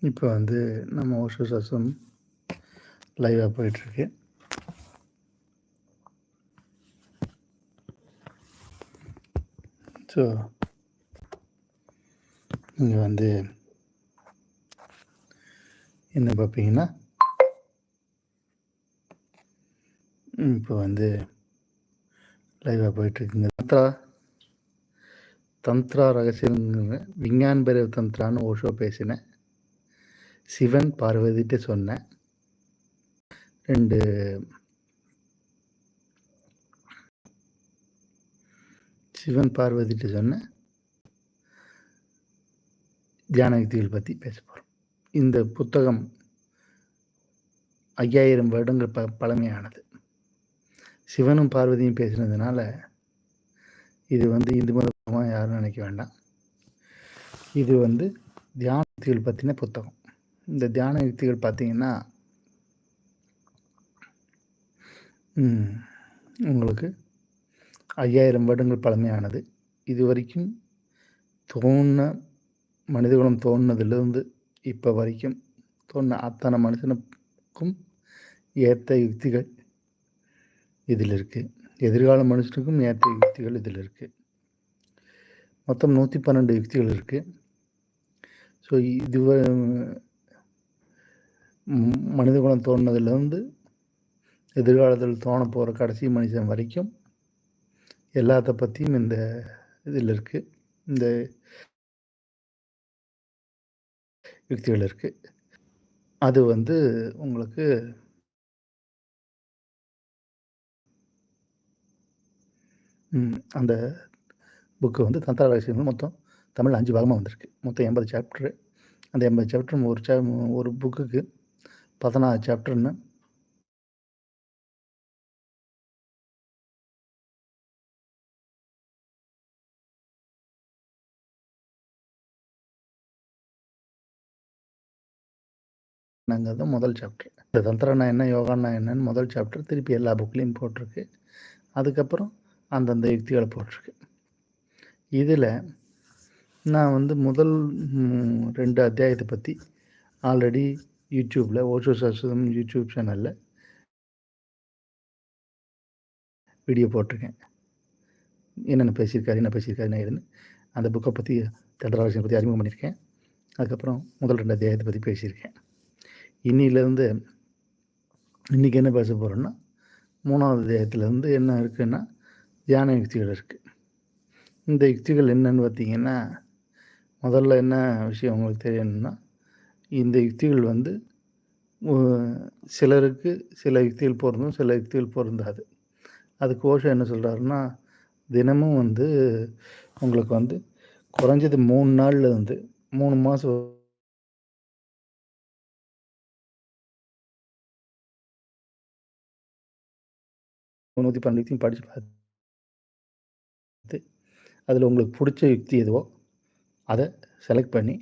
இப்போ வந்து நம்ம ஓஷோ சாஸ்திரம் லைவாக போயிட்டுருக்கு. ஸோ இங்கே வந்து என்ன பார்ப்பீங்கன்னா, இப்போ வந்து லைவாக போயிட்டுருக்குங்க. தந்த்ரா ரகசியங்கிற விஞ்ஞான் பைரவ் தந்த்ரான்னு ஓஷோ பேசினேன். சிவன் பார்வதிட்டு சொன்னேன். 2 சிவன் பார்வதிட்டு சொன்ன தியான யுக்திகள் பற்றி பேச போகிறோம். இந்த புத்தகம் 5000 வருடங்கள் பழமையானது. சிவனும் பார்வதியும் பேசினதுனால இது வந்து இந்து மதமாக யாரும் நினைக்க வேண்டாம். இது வந்து தியான யுக்திகள் பற்றின புத்தகம். இந்த தியான யுக்திகள் பார்த்தீங்கன்னா உங்களுக்கு 5000 வருடங்கள் பழமையானது. இது வரைக்கும் மனிதகுலம் தோன்றினதுலேருந்து இப்போ வரைக்கும் அத்தனை மனுஷனுக்கும் ஏற்ற யுக்திகள் இதில் இருக்குது. எதிர்கால மனுஷனுக்கும் ஏற்ற யுக்திகள் இதில் இருக்குது. மொத்தம் 112 யுக்திகள் இருக்குது. ஸோ இது மனிதகுலம் தோன்றினதுலேருந்து எதிர்காலத்தில் தோண போகிற கடைசி மனுஷன் வரைக்கும் எல்லாத்த பற்றியும் இந்த இதில் இருக்குது. இந்த யுக்திகள் இருக்குது. அது வந்து உங்களுக்கு அந்த புக்கு வந்து தந்த்ரா ரகசியங்கள் மொத்தம் தமிழ் 5 பாகமாக வந்திருக்கு. மொத்தம் 80 சாப்டரு. அந்த 80 சாப்டர் ஒரு புக்குக்கு 14 சாப்டர்னு தான் முதல் சாப்டர். இந்த தந்திரனா என்ன, யோகானா என்னன்னு முதல் சாப்டர் திருப்பி எல்லா புக்லேயும் போட்டிருக்கு. அதுக்கப்புறம் அந்தந்த யுக்திகளை போட்டிருக்கு. இதில் நான் வந்து முதல் 2 அத்தியாயத்தை பற்றி ஆல்ரெடி யூடியூப்பில் ஓஷோ சாஸ்திரம் யூடியூப் சேனலில் வீடியோ போட்டிருக்கேன். என்னென்ன பேசியிருக்காரு ஏதுன்னு அந்த புக்கை பற்றி தந்திராலோசனை பற்றி அறிமுகம் பண்ணியிருக்கேன். அதுக்கப்புறம் முதல் 2 அத்தியாயத்தை பற்றி பேசியிருக்கேன். இன்னிலேருந்து இன்றைக்கி என்ன பேச போகிறோன்னா 3வது அத்தியாயத்துலேருந்து என்ன இருக்குன்னா தியான யுக்திகள் இருக்குது. இந்த யுக்திகள் என்னன்னு பார்த்தீங்கன்னா, முதல்ல என்ன விஷயம் உங்களுக்கு தெரியணும்னா, இந்த யுக்திகள் வந்து சிலருக்கு சில யுக்திகள் பொருந்தும், சில யுக்திகள் பொருந்தாது. அதுக்கு ஓஷோ என்ன சொல்கிறாருன்னா, தினமும் வந்து உங்களுக்கு வந்து குறைஞ்சது 3 நாளில் வந்து 3 மாதம் 112 யுக்தியும் படித்து பார்த்து அதில் உங்களுக்கு பிடிச்ச யுக்தி எதுவோ அதை செலக்ட் பண்ணி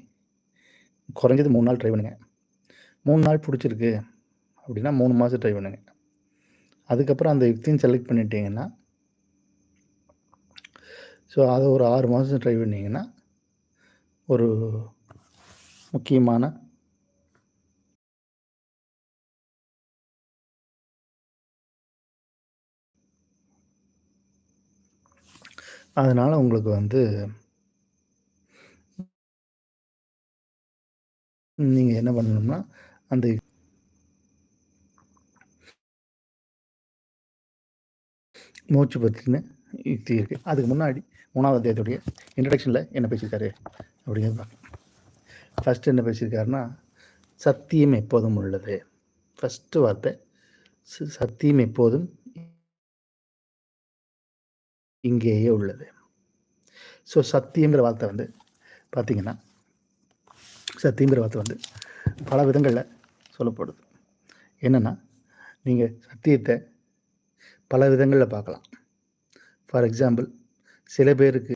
குறைஞ்சது 3 நாள் ட்ரை பண்ணுங்கள். 3 நாள் பிடிச்சிருக்கு அப்படின்னா 3 மாதம் ட்ரை பண்ணுங்கள். அதுக்கப்புறம் அந்த யுக்தியும் செலக்ட் பண்ணிட்டீங்கன்னா, ஸோ அதை ஒரு 6 மாதம் ட்ரை பண்ணிங்கன்னா ஒரு முக்கியமான அதனால் உங்களுக்கு வந்து நீங்கள் என்ன பண்ணணும்னா, அந்த மூச்சு பற்றின யுக்தி இருக்குது. அதுக்கு முன்னாடி 3வது அத்தியாயத்துடைய இன்ட்ரடக்ஷனில் என்ன பேசியிருக்காரு அப்படிங்கிறது பார்க்கலாம். ஃபஸ்ட்டு என்ன பேசியிருக்காருன்னா, சத்தியம் எப்போதும் உள்ளது. ஃபஸ்ட்டு வார்த்தை சத்தியம் எப்போதும் இங்கேயே உள்ளது. ஸோ சத்தியங்கிற வார்த்தை வந்து பார்த்திங்கன்னா, சத்தியங்கிற வார்த்தை வந்து பல விதங்களில் சொல்லப்படுது. என்னென்னா, நீங்கள் சத்தியத்தை பல விதங்களில் பார்க்கலாம். ஃபார் எக்ஸாம்பிள், சில பேருக்கு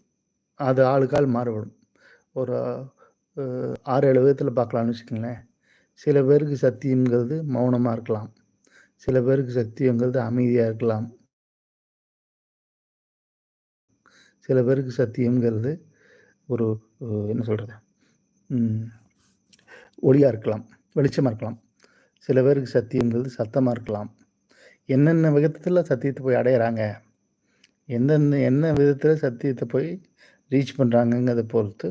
அது ஆளுக்கால் மாறுபடும். ஒரு 6-7 விதத்தில் பார்க்கலான்னு வச்சுக்கோங்களேன். சில பேருக்கு சத்தியங்கிறது மௌனமாக இருக்கலாம். சில பேருக்கு சத்தியங்கிறது அமைதியாக இருக்கலாம். சில பேருக்கு சத்தியங்கிறது ஒரு என்ன சொல்கிறது, ஒளியாக இருக்கலாம், வெளிச்சமாக இருக்கலாம். சில பேருக்கு சத்தியங்கிறது சத்தமாக இருக்கலாம். என்னென்ன விதத்தில் சத்தியத்தை போய் அடையிறாங்க, என்ன விதத்தில் சத்தியத்தை போய் ரீச் பண்ணுறாங்கங்கிறத பொறுத்து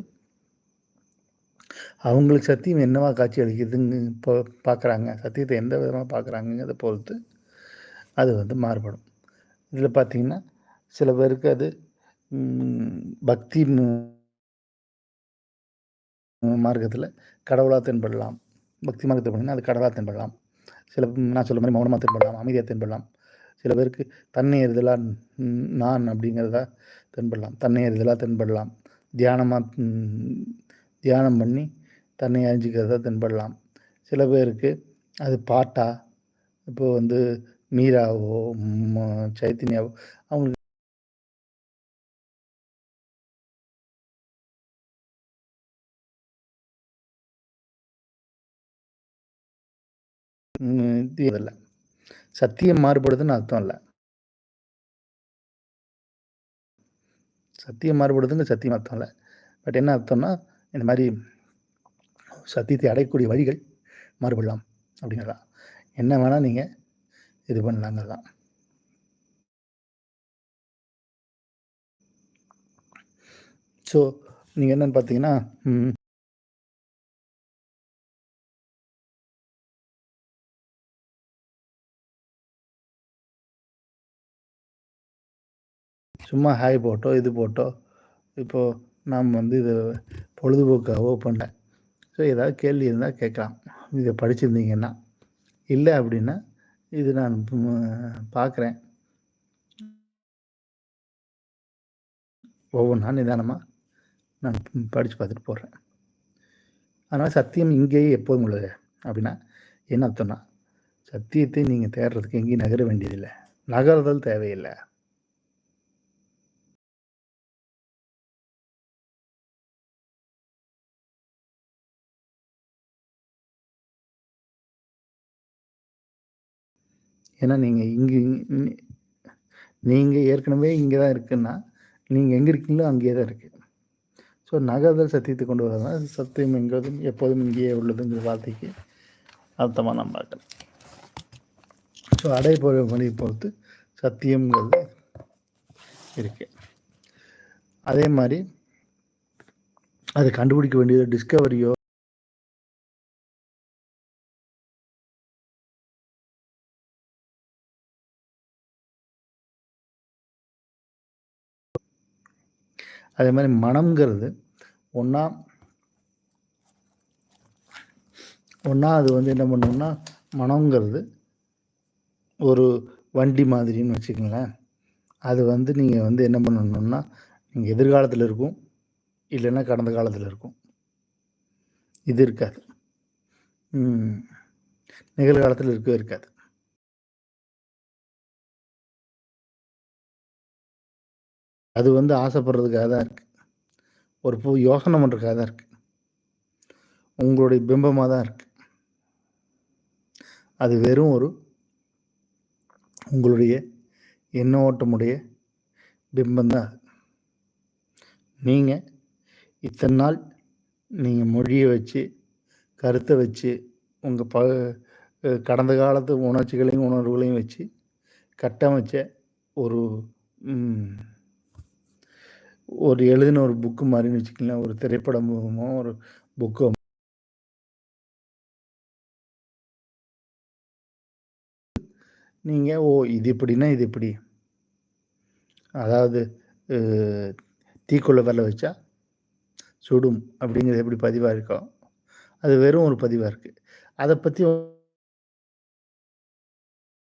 அவங்களுக்கு சத்தியம் என்னவா காட்சி அளிக்குதுன்னு இப்போ பார்க்குறாங்க, சத்தியத்தை எந்த விதமாக பார்க்குறாங்கங்கிறத பொறுத்து அது வந்து மாறுபடும். இதில் பார்த்தீங்கன்னா சில பேருக்கு அது பக்தி மார்க்கத்தில் கடவுளாக தென்படலாம். பக்தி மார்க்கத்தில் பார்த்தீங்கன்னா அது கடவுளாக தென்படலாம். சில நான் சொல்ல மாதிரி மௌனமாக தென்படலாம், அமைதியாக தென்படலாம். சில பேருக்கு தன்னை எறிதலாக நான் அப்படிங்கிறதா தென்படலாம், தன்னை எறிதலாக தென்படலாம். தியானம் பண்ணி தன்னை அறிஞ்சிக்கிறதா தென்படலாம். சில பேருக்கு அது பாட்டா, இப்போ வந்து மீராவோ சைத்தன்யாவோ அவங்களுக்கு இல்லை. சத்தியம் மாறுபடுதுன்னு அர்த்தம் இல்லை. சத்தியம் மாறுபடுதுங்க சத்தியம் அர்த்தம் இல்லை. பட் என்ன அர்த்தம்னா இந்த மாதிரி சத்தியத்தை அடையக்கூடிய வழிகள் மாறுபடலாம் அப்படிங்கிறதான். என்ன வேணால் நீங்கள் இது பண்ணலாங்கிறதான். ஸோ நீங்கள் என்னென்னு பார்த்தீங்கன்னா சும்மா ஹாய் போட்டோ இது போட்டோ இப்போது நாம் வந்து இதை பொழுதுபோக்காகவோ பண்ணேன். ஸோ ஏதாவது கேள்வி இருந்தால் கேட்கலாம், இதை படிச்சிருந்தீங்கன்னா. இல்லை அப்படின்னா இது நான் பார்க்குறேன், ஒவ்வொன்றா நிதானமாக நான் படித்து பார்த்துட்டு போடுறேன். அதனால் சத்தியம் இங்கேயே எப்போதும் உள்ளது அப்படின்னா என்ன அர்த்தம்னா, சத்தியத்தை நீங்கள் தேடுறதுக்கு எங்கேயும் நகர வேண்டியதில்லை, நகர்தல் தேவையில்லை. ஏன்னா நீங்கள் ஏற்கனவே இங்கே தான் இருக்குன்னா நீங்கள் எங்கே இருக்கீங்களோ அங்கேயே தான் இருக்குது. ஸோ நகர்தல் சத்தியத்தை கொண்டு வரதுனால சத்தியம் எங்கிறதும் எப்போதும் இங்கேயே உள்ளதுங்கிற வார்த்தைக்கு அர்த்தமாக நம்ம பார்க்கலாம். ஸோ அடைபொருள் மொழியை பொறுத்து சத்தியங்கிறது இருக்கு. அதே மாதிரி அதை கண்டுபிடிக்க வேண்டியது டிஸ்கவரியோ அதே மாதிரி மனம்ங்கிறது ஒன்றா அது வந்து என்ன பண்ணணும்னா, மனம்ங்கிறது ஒரு வண்டி மாதிரின்னு வச்சுக்கங்களேன். அது வந்து நீங்கள் வந்து என்ன பண்ணணும்னா, நீங்கள் எதிர்காலத்தில் இருக்கும், இல்லைன்னா கடந்த காலத்தில் இருக்கும். இது இருக்காது, நிகழ்காலத்தில் இருக்கவே இருக்காது. அது வந்து ஆசைப்படுறதுக்காக தான் இருக்குது, ஒரு யோசனை பண்ணுறதுக்காக தான் இருக்குது, உங்களுடைய பிம்பமாக தான் இருக்குது. அது வெறும் ஒரு உங்களுடைய எண்ண ஓட்டமுடைய பிம்பம்தான். நீங்கள் இத்தனை நாள் நீங்கள் மொழியை வச்சு கருத்தை வச்சு உங்கள் கடந்த காலத்து உணர்ச்சிகளையும் உணர்வுகளையும் வச்சு கட்டமைச்ச ஒரு எழுதின ஒரு புக்கு மாதிரின்னு வச்சுக்கலாம், ஒரு திரைப்படமோ ஒரு புக்கோ. நீங்கள் இது இப்படின்னா இது இப்படி, அதாவது தீக்குள்ள விரல வச்சா சுடும் அப்படிங்கிறது எப்படி பதிவாக இருக்கோ, அது வெறும் ஒரு பதிவாக இருக்குது. அதை பற்றி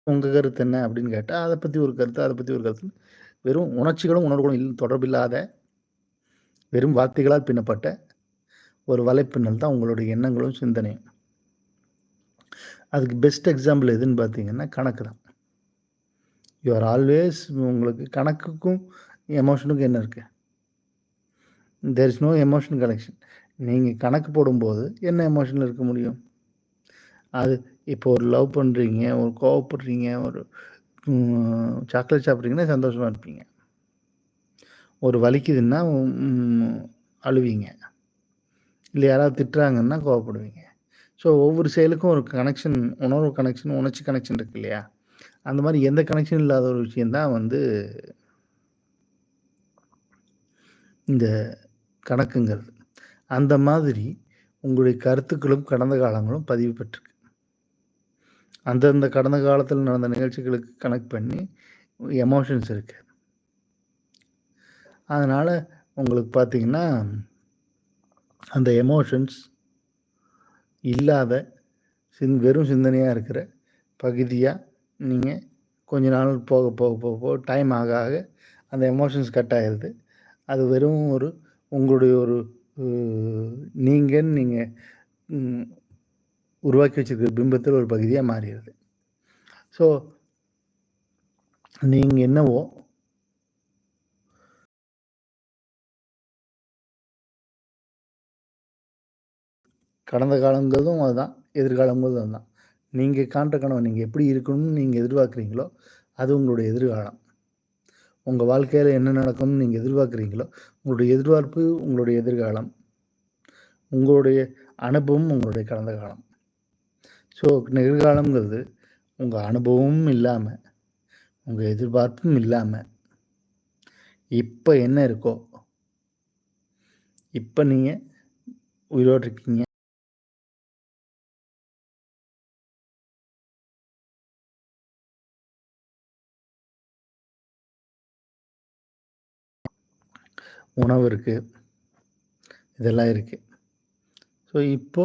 உங்கள் கருத்து என்ன அப்படின்னு கேட்டால் அதை பற்றி ஒரு கருத்து, அதை பற்றி ஒரு கருத்து, வெறும் உணர்ச்சிகளும் உணர்வுகளும் தொடர்பில்லாத வெறும் வார்த்தைகளால் பின்னப்பட்ட ஒரு வலைப்பின்னல் தான் உங்களுடைய எண்ணங்களும் சிந்தனையும். அதுக்கு பெஸ்ட் எக்ஸாம்பிள் எதுன்னு பார்த்தீங்கன்னா கணக்கு தான். யூ ஆர் ஆல்வேஸ், உங்களுக்கு கணக்குக்கும் எமோஷனுக்கும் என்ன இருக்குது? There is no emotion connection. நீங்கள் கணக்கு போடும்போது என்ன எமோஷனில் இருக்க முடியும்? அது இப்போ ஒரு லவ் பண்ணுறீங்க, ஒரு கோவப்படுறீங்க, ஒரு சாக்லேட் சாப்பிட்றீங்கன்னா சந்தோஷமாக இருப்பீங்க, ஒரு வலிக்குதுன்னா அழுவீங்க, இல்லை யாராவது திட்டுறாங்கன்னா கோவப்படுவீங்க. ஸோ ஒவ்வொரு செயலுக்கும் ஒரு கனெக்ஷன், உணர்வு கனெக்ஷன், உணர்ச்சி கனெக்ஷன் இருக்கு இல்லையா? அந்த மாரி எந்த கனெக்ஷன் இல்லாத ஒரு விஷயம் தான் வந்து இந்த கணக்குங்கிறது. அந்த மாதிரி உங்களுடைய கருத்துக்களும் கடந்த காலங்களும் பதிவு பெற்றிருக்கு. அந்தந்த கடந்த காலத்தில் நடந்த நிகழ்ச்சிகளுக்கு கனெக்ட் பண்ணி எமோஷன்ஸ் இருக்கு. அதனால உங்களுக்கு பார்த்தீங்கன்னா, அந்த எமோஷன்ஸ் இல்லாத வெறும் சிந்தனையா இருக்கிற பகுதியா நீங்க கொஞ்ச நாள் போக, போக, போக, போக டைம் ஆக, ஆக அந்த எமோஷன்ஸ் கட் ஆயிருது. அது வெறும் ஒரு உங்களுடைய ஒரு நீங்க உருவாக்கி வச்சிருக்கிற பிம்பத்தில் ஒரு பகுதியா மாறிருது. ஸோ நீங்க என்னவோ கடந்த காலங்கிறதும் அதுதான், எதிர்காலங்கிறதும் அதுதான். நீங்க காண்ற கனவு நீங்க எப்படி இருக்கணும்னு நீங்க எதிர்பார்க்குறீங்களோ, அது உங்களுடைய எதிர்காலம். உங்க வாழ்க்கையில என்ன நடக்கும்னு நீங்க எதிர்பார்க்குறீங்களோ, உங்களுடைய எதிர்பார்ப்பு உங்களுடைய எதிர்காலம். உங்களுடைய அனுபவம் உங்களுடைய கடந்த காலம். ஸோ நிகழ்காலம்ங்கிறது உங்க அனுபவமும் இல்லாம, உங்க எதிர்பார்ப்பும் இல்லாம, இப்ப என்ன இருக்கோ, இப்ப நீங்க உயிரோட இருக்கீங்க. உணவு இருக்கு. இதெல்லாம் இருக்கு. ஸோ இப்போ,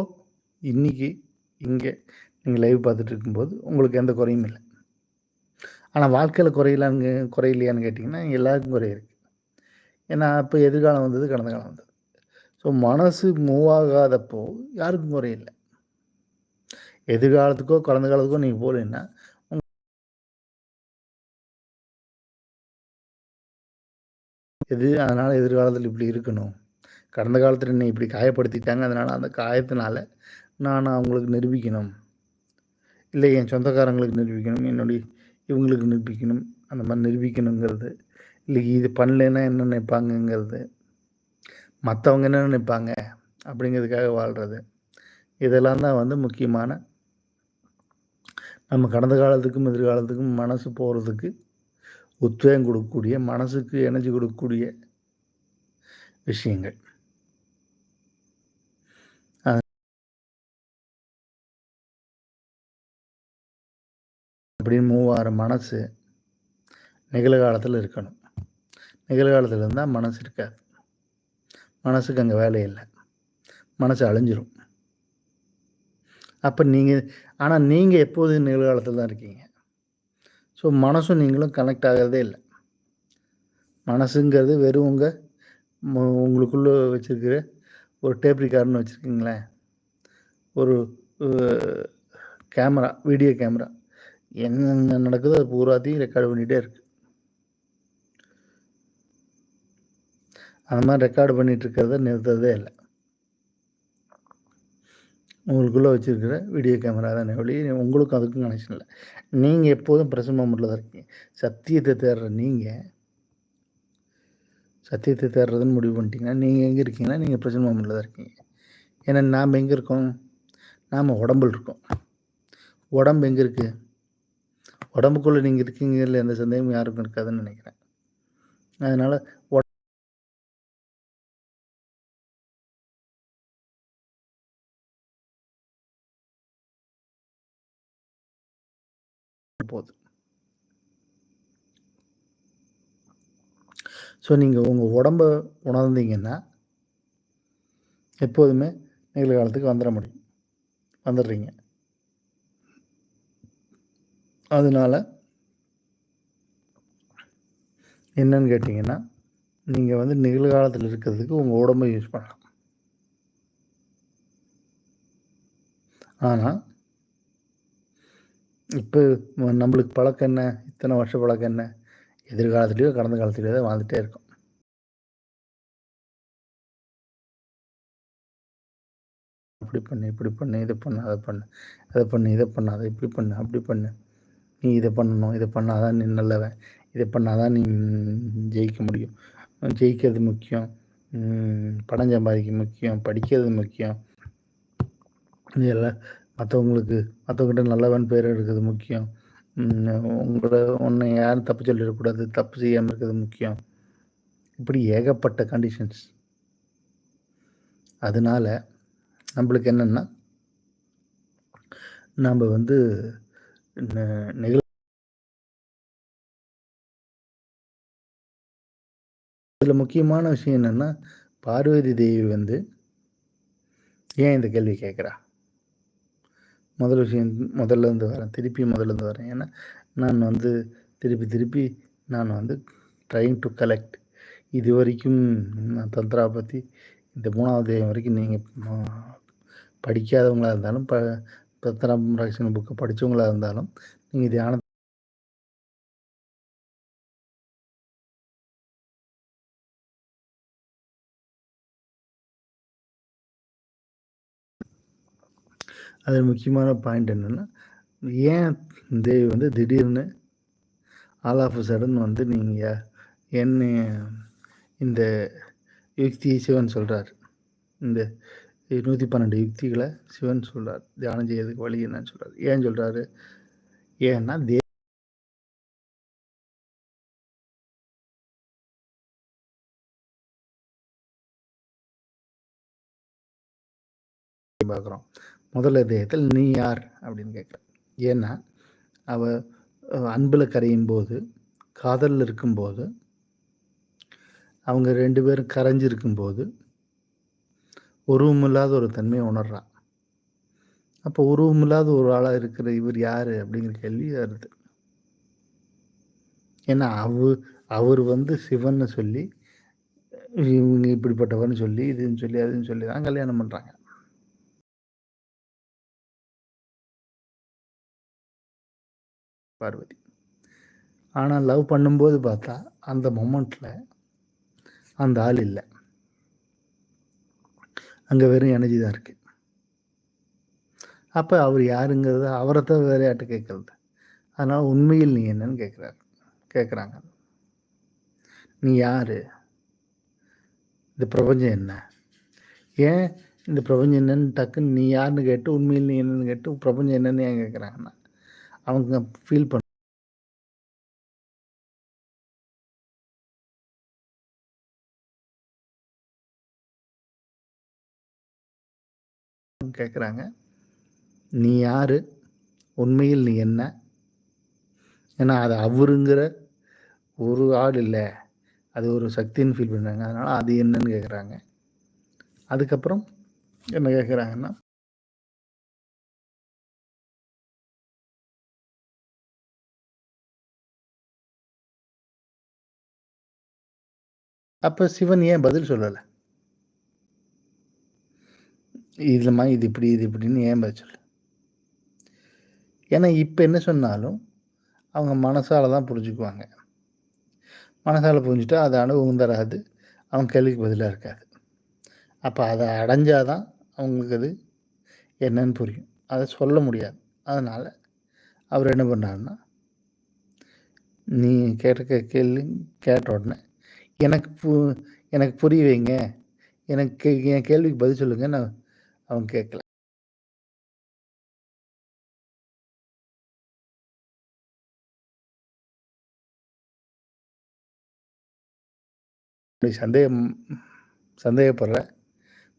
இன்னைக்கு, இங்க நீங்க லைவ் பார்த்துட்டு இருக்கும்போது உங்களுக்கு எந்த குறையும் இல்ல. ஆனா வாழ்க்கையில குறையில்லையான்னு கேட்டீங்கன்னா, எல்லாருக்கும் குறை இருக்கு. ஏன்னா, அப்ப எதிர்காலம் வந்தது, கடந்த காலம் வந்தது. ஸோ மனசு மூவ் ஆகாதப்போ யாருக்கும் குறை இல்ல. எதிர்காலத்துக்கோ, கடந்த காலத்துக்கோ நீங்க போலன்னா, அதனால எதிர்காலத்தில இப்படி இருக்கணும். கடந்த காலத்தில என்னை இப்படி காயப்படுத்திட்டாங்க. அதனால அந்த காயத்தினால நான் அவங்களுக்கு நிரூபிக்கணும். இல்லை என் சொந்தக்காரங்களுக்கு நிரூபிக்கணும். என்னுடைய இவங்களுக்கு நிரூபிக்கணும். அந்த மாரி நிரூபிக்கணுங்கிறது. இல்லை இது பண்ணலைன்னா என்ன நினைப்பாங்கங்கிறது. மத்தவங்க என்ன நினைப்பாங்க? அப்படிங்கிறதுக்காக வாழ்றது. இதெல்லாம் தான் வந்து முக்கியமான நம்ம கடந்த காலத்துக்கும், எதிர்காலத்துக்கும் மனசு போறதுக்கு உத்வேகம் கொடுக்கக்கூடிய, மனசுக்கு எனர்ஜி கொடுக்கக்கூடிய விஷயங்கள். அப்படின்னு மூவ் ஆகுற மனசு நிகழ்காலத்தில் இருக்கணும். நிகழ்காலத்தில் இருந்தால் மனசு இருக்காது. மனசுக்கு அங்கே வேலை இல்லை. மனசு அழிஞ்சிரும். அப்போ ஆனால் நீங்கள் எப்போதும் நிகழ்காலத்தில் தான் இருக்கீங்க. ஸோ மனசும் நீங்களும் கனெக்ட் ஆகிறதே இல்லை. மனசுங்கிறது வெறும் உங்களுக்குள்ளே வச்சுருக்கிற ஒரு டேப் ரிகார்டுன்னு வச்சுருக்கீங்களேன். ஒரு கேமரா, வீடியோ கேமரா. என்னென்ன நடக்குதோ அது பூராத்தையும் ரெக்கார்டு பண்ணிகிட்டே இருக்கு. அந்த மாதிரி ரெக்கார்டு பண்ணிகிட்டு இருக்கிறத நிறுத்துறதே இல்லை. உங்களுக்குள்ளே வச்சுருக்கிற வீடியோ கேமரா தானே ஒழிய உங்களுக்கும் அதுக்கும் கனெக்ஷன் இல்லை. நீங்கள் எப்போதும் ப்ரெசன்ட் மொமெண்ட்டில் தான் இருக்கீங்க. சத்தியத்தை தேடுற நீங்கள் சத்தியத்தை தேடுறதுன்னு முடிவு பண்ணிட்டீங்கன்னா, நீங்கள் எங்கே இருக்கீங்கன்னா, நீங்கள் ப்ரெசன்ட் மொமெண்ட்டில் தான் இருக்கீங்க. ஏன்னா நாம் எங்கே இருக்கோம்? நாம் உடம்பில் இருக்கோம். உடம்பு எங்கே இருக்குது? உடம்புக்குள்ளே நீங்கள் இருக்கீங்கல்ல, எந்த சந்தேகமும் யாருக்கும் இருக்காதுன்னு நினைக்கிறேன். அதனால் போகுது. ஸோ நீங்கள் உங்கள் உடம்ப உணர்ந்தீங்கன்னா, எப்போதுமே நிகழ்காலத்துக்கு வந்துடுறீங்க. அதனால என்னன்னு கேட்டிங்கன்னா, நீங்கள் வந்து நிகழ்காலத்தில் இருக்கிறதுக்கு உங்கள் உடம்பை யூஸ் பண்ணலாம். ஆனால் இப்போ நம்மளுக்கு பழக்கம் என்ன? இத்தனை வருஷ பழக்கம் என்ன? எதிர்காலத்துலேயோ, கடந்த காலத்துலேயோ தான் வாழ்ந்துகிட்டே இருக்கோம். அப்படி பண்ணு, இப்படி பண்ணு, இதை பண்ணு, அதை பண்ணு, அதை பண்ணு, இதை பண்ணாத, இப்படி பண்ணு, அப்படி பண்ணு. நீ இதை பண்ணணும், இதை பண்ணாதான் நீ நல்லவன், இதை பண்ணாதான் நீ ஜெயிக்க முடியும். ஜெயிக்கிறது முக்கியம், பணம் சம்பாதிக்க முக்கியம், படிக்கிறது முக்கியம். எல்லாம் மற்றவங்ககிட்ட நல்லவன் பேர் இருக்கிறது முக்கியம். உன்னை யாரும் தப்பு சொல்லிடக்கூடாது, தப்பு செய்யாமல் இருக்கிறது முக்கியம். இப்படி ஏகப்பட்ட கண்டிஷன்ஸ். அதனால நம்மளுக்கு என்னென்னா, நம்ம வந்து இதில் முக்கியமான விஷயம் என்னென்னா, பார்வதி தேவி வந்து ஏன் இந்த கேள்வி கேட்குறா? முதல் விஷயம் முதல்லேருந்து வரேன். திருப்பி முதல்லேருந்து வரேன். ஏன்னா நான் வந்து திருப்பி நான் வந்து ட்ரைங் டு கலெக்ட். இது வரைக்கும் நான் தந்த்ரா பற்றி இந்த 3வது அத்தியாயம் வரைக்கும் நீங்கள் படிக்காதவங்களாக இருந்தாலும், தந்த்ரா ரகசியம் புக்கை படித்தவங்களாக இருந்தாலும், நீங்கள் தியானம் அதில் முக்கியமான பாயிண்ட் என்னென்னா, ஏன் தேவி வந்து திடீர்னு ஆல் ஆஃப் அ சடன் வந்து நீங்கள் என்ன இந்த யுக்தியை சிவன் சொல்கிறார். இந்த 112 யுக்திகளை சிவன் சொல்கிறார். தியானம் செய்யறதுக்கு வழி என்னன்னு சொல்கிறார். ஏன் சொல்கிறாரு? ஏன்னா பார்க்குறோம். முதல் அத்தியாயத்தில் நீ யார் அப்படின்னு கேட்குற. ஏன்னா அவ அன்பில் கரையும் போது, காதலில் இருக்கும்போது, அவங்க 2 பேரும் கரைஞ்சிருக்கும்போது உருவமில்லாத ஒரு தன்மையை உணர்றான். அப்போ உருவமில்லாத ஒரு ஆளாக இருக்கிற இவர் யார் அப்படிங்கிற கேள்வி வருது. ஏன்னா அவர் வந்து சிவன்னு சொல்லி, இவங்க இப்படிப்பட்டவர்னு சொல்லி, இதுன்னு சொல்லி அதுன்னு சொல்லி தான் கல்யாணம் பண்ணுறாங்க. பார்வதி. ஆனால் லவ் பண்ணும்போது பார்த்தா அந்த மொமெண்ட்டில் அந்த ஆள் இல்லை. அங்கே வெறும் எனர்ஜி தான் இருக்குது. அப்போ அவர் யாருங்கிறத அவரைத்தான் வேற யார்கிட்ட கேட்குறது. அதனால் உண்மையில் நீ என்னன்னு கேட்குறாங்க. நீ யார்? இந்த பிரபஞ்சம் என்ன? ஏன் இந்த பிரபஞ்சம் என்னன்னு டக்குன்னு நீ யாருன்னு கேட்டு, உண்மையில் நீ என்னன்னு கேட்டு, பிரபஞ்சம் என்னன்னு ஏன் கேட்குறாங்கன்னா, அவங்க ஃபீல் பண்ண கேட்குறாங்க. நீ யார்? உண்மையில் நீ என்ன? ஏன்னா அது அவருங்கிற ஒரு ஆள் இல்லை, அது ஒரு சக்தின்னு ஃபீல் பண்ணுறாங்க. அதனால் அது என்னன்னு கேட்குறாங்க. அதுக்கப்புறம் என்ன கேட்குறாங்கன்னா, அப்போ சிவன் ஏன் பதில் சொல்லலை? இதுலமா இது இப்படி இது இப்படின்னு ஏன் பதில் சொல்லலை? ஏன்னா இப்போ என்ன சொன்னாலும் அவங்க மனசால் தான் புரிஞ்சுக்குவாங்க. மனசால் புரிஞ்சுட்டா அது அனுபவம் தராது, அவங்க கேள்விக்கு பதிலாக இருக்காது. அப்போ அதை அடைஞ்சாதான் அவங்களுக்கு அது என்னன்னு புரியும். அதை சொல்ல முடியாது. அதனால் அவர் என்ன பண்ணாருன்னா, நீ கேட்ட கேள்வி கேட்ட உடனே எனக்கு புரிய வைங்க, எனக்கு என் கேள்விக்கு பதில் சொல்லுங்கன்னு அவங்க கேட்கல. சந்தேகப்படுற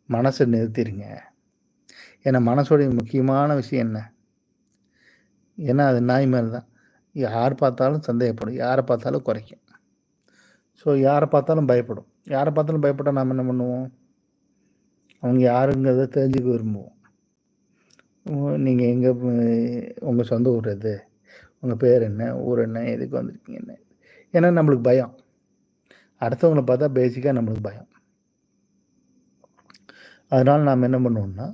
மனசை நிறுத்திடுங்க. ஏன்னா மனசோடைய முக்கியமான விஷயம் என்ன? ஏன்னா அது நாய் மாதிரி தான். யார் பார்த்தாலும் சந்தேகப்படும், யாரை பார்த்தாலும் குறைக்கும். ஸோ யாரை பார்த்தாலும் பயப்படும். யாரை பார்த்தாலும் பயப்பட்டால் நாம் என்ன பண்ணுவோம்? அவங்க யாருங்கிறத தெரிஞ்சுக்க விரும்புவோம். நீங்கள் எங்கே, உங்கள் சொந்த ஊர் எது, உங்கள் பேர் என்ன, ஊர் என்ன, எதுக்கு வந்திருக்கீங்க என்ன? ஏன்னா நம்மளுக்கு பயம். அடுத்தவங்களை பார்த்தா பேசிக்காக நம்மளுக்கு பயம். அதனால் நாம் என்ன பண்ணுவோம்னா,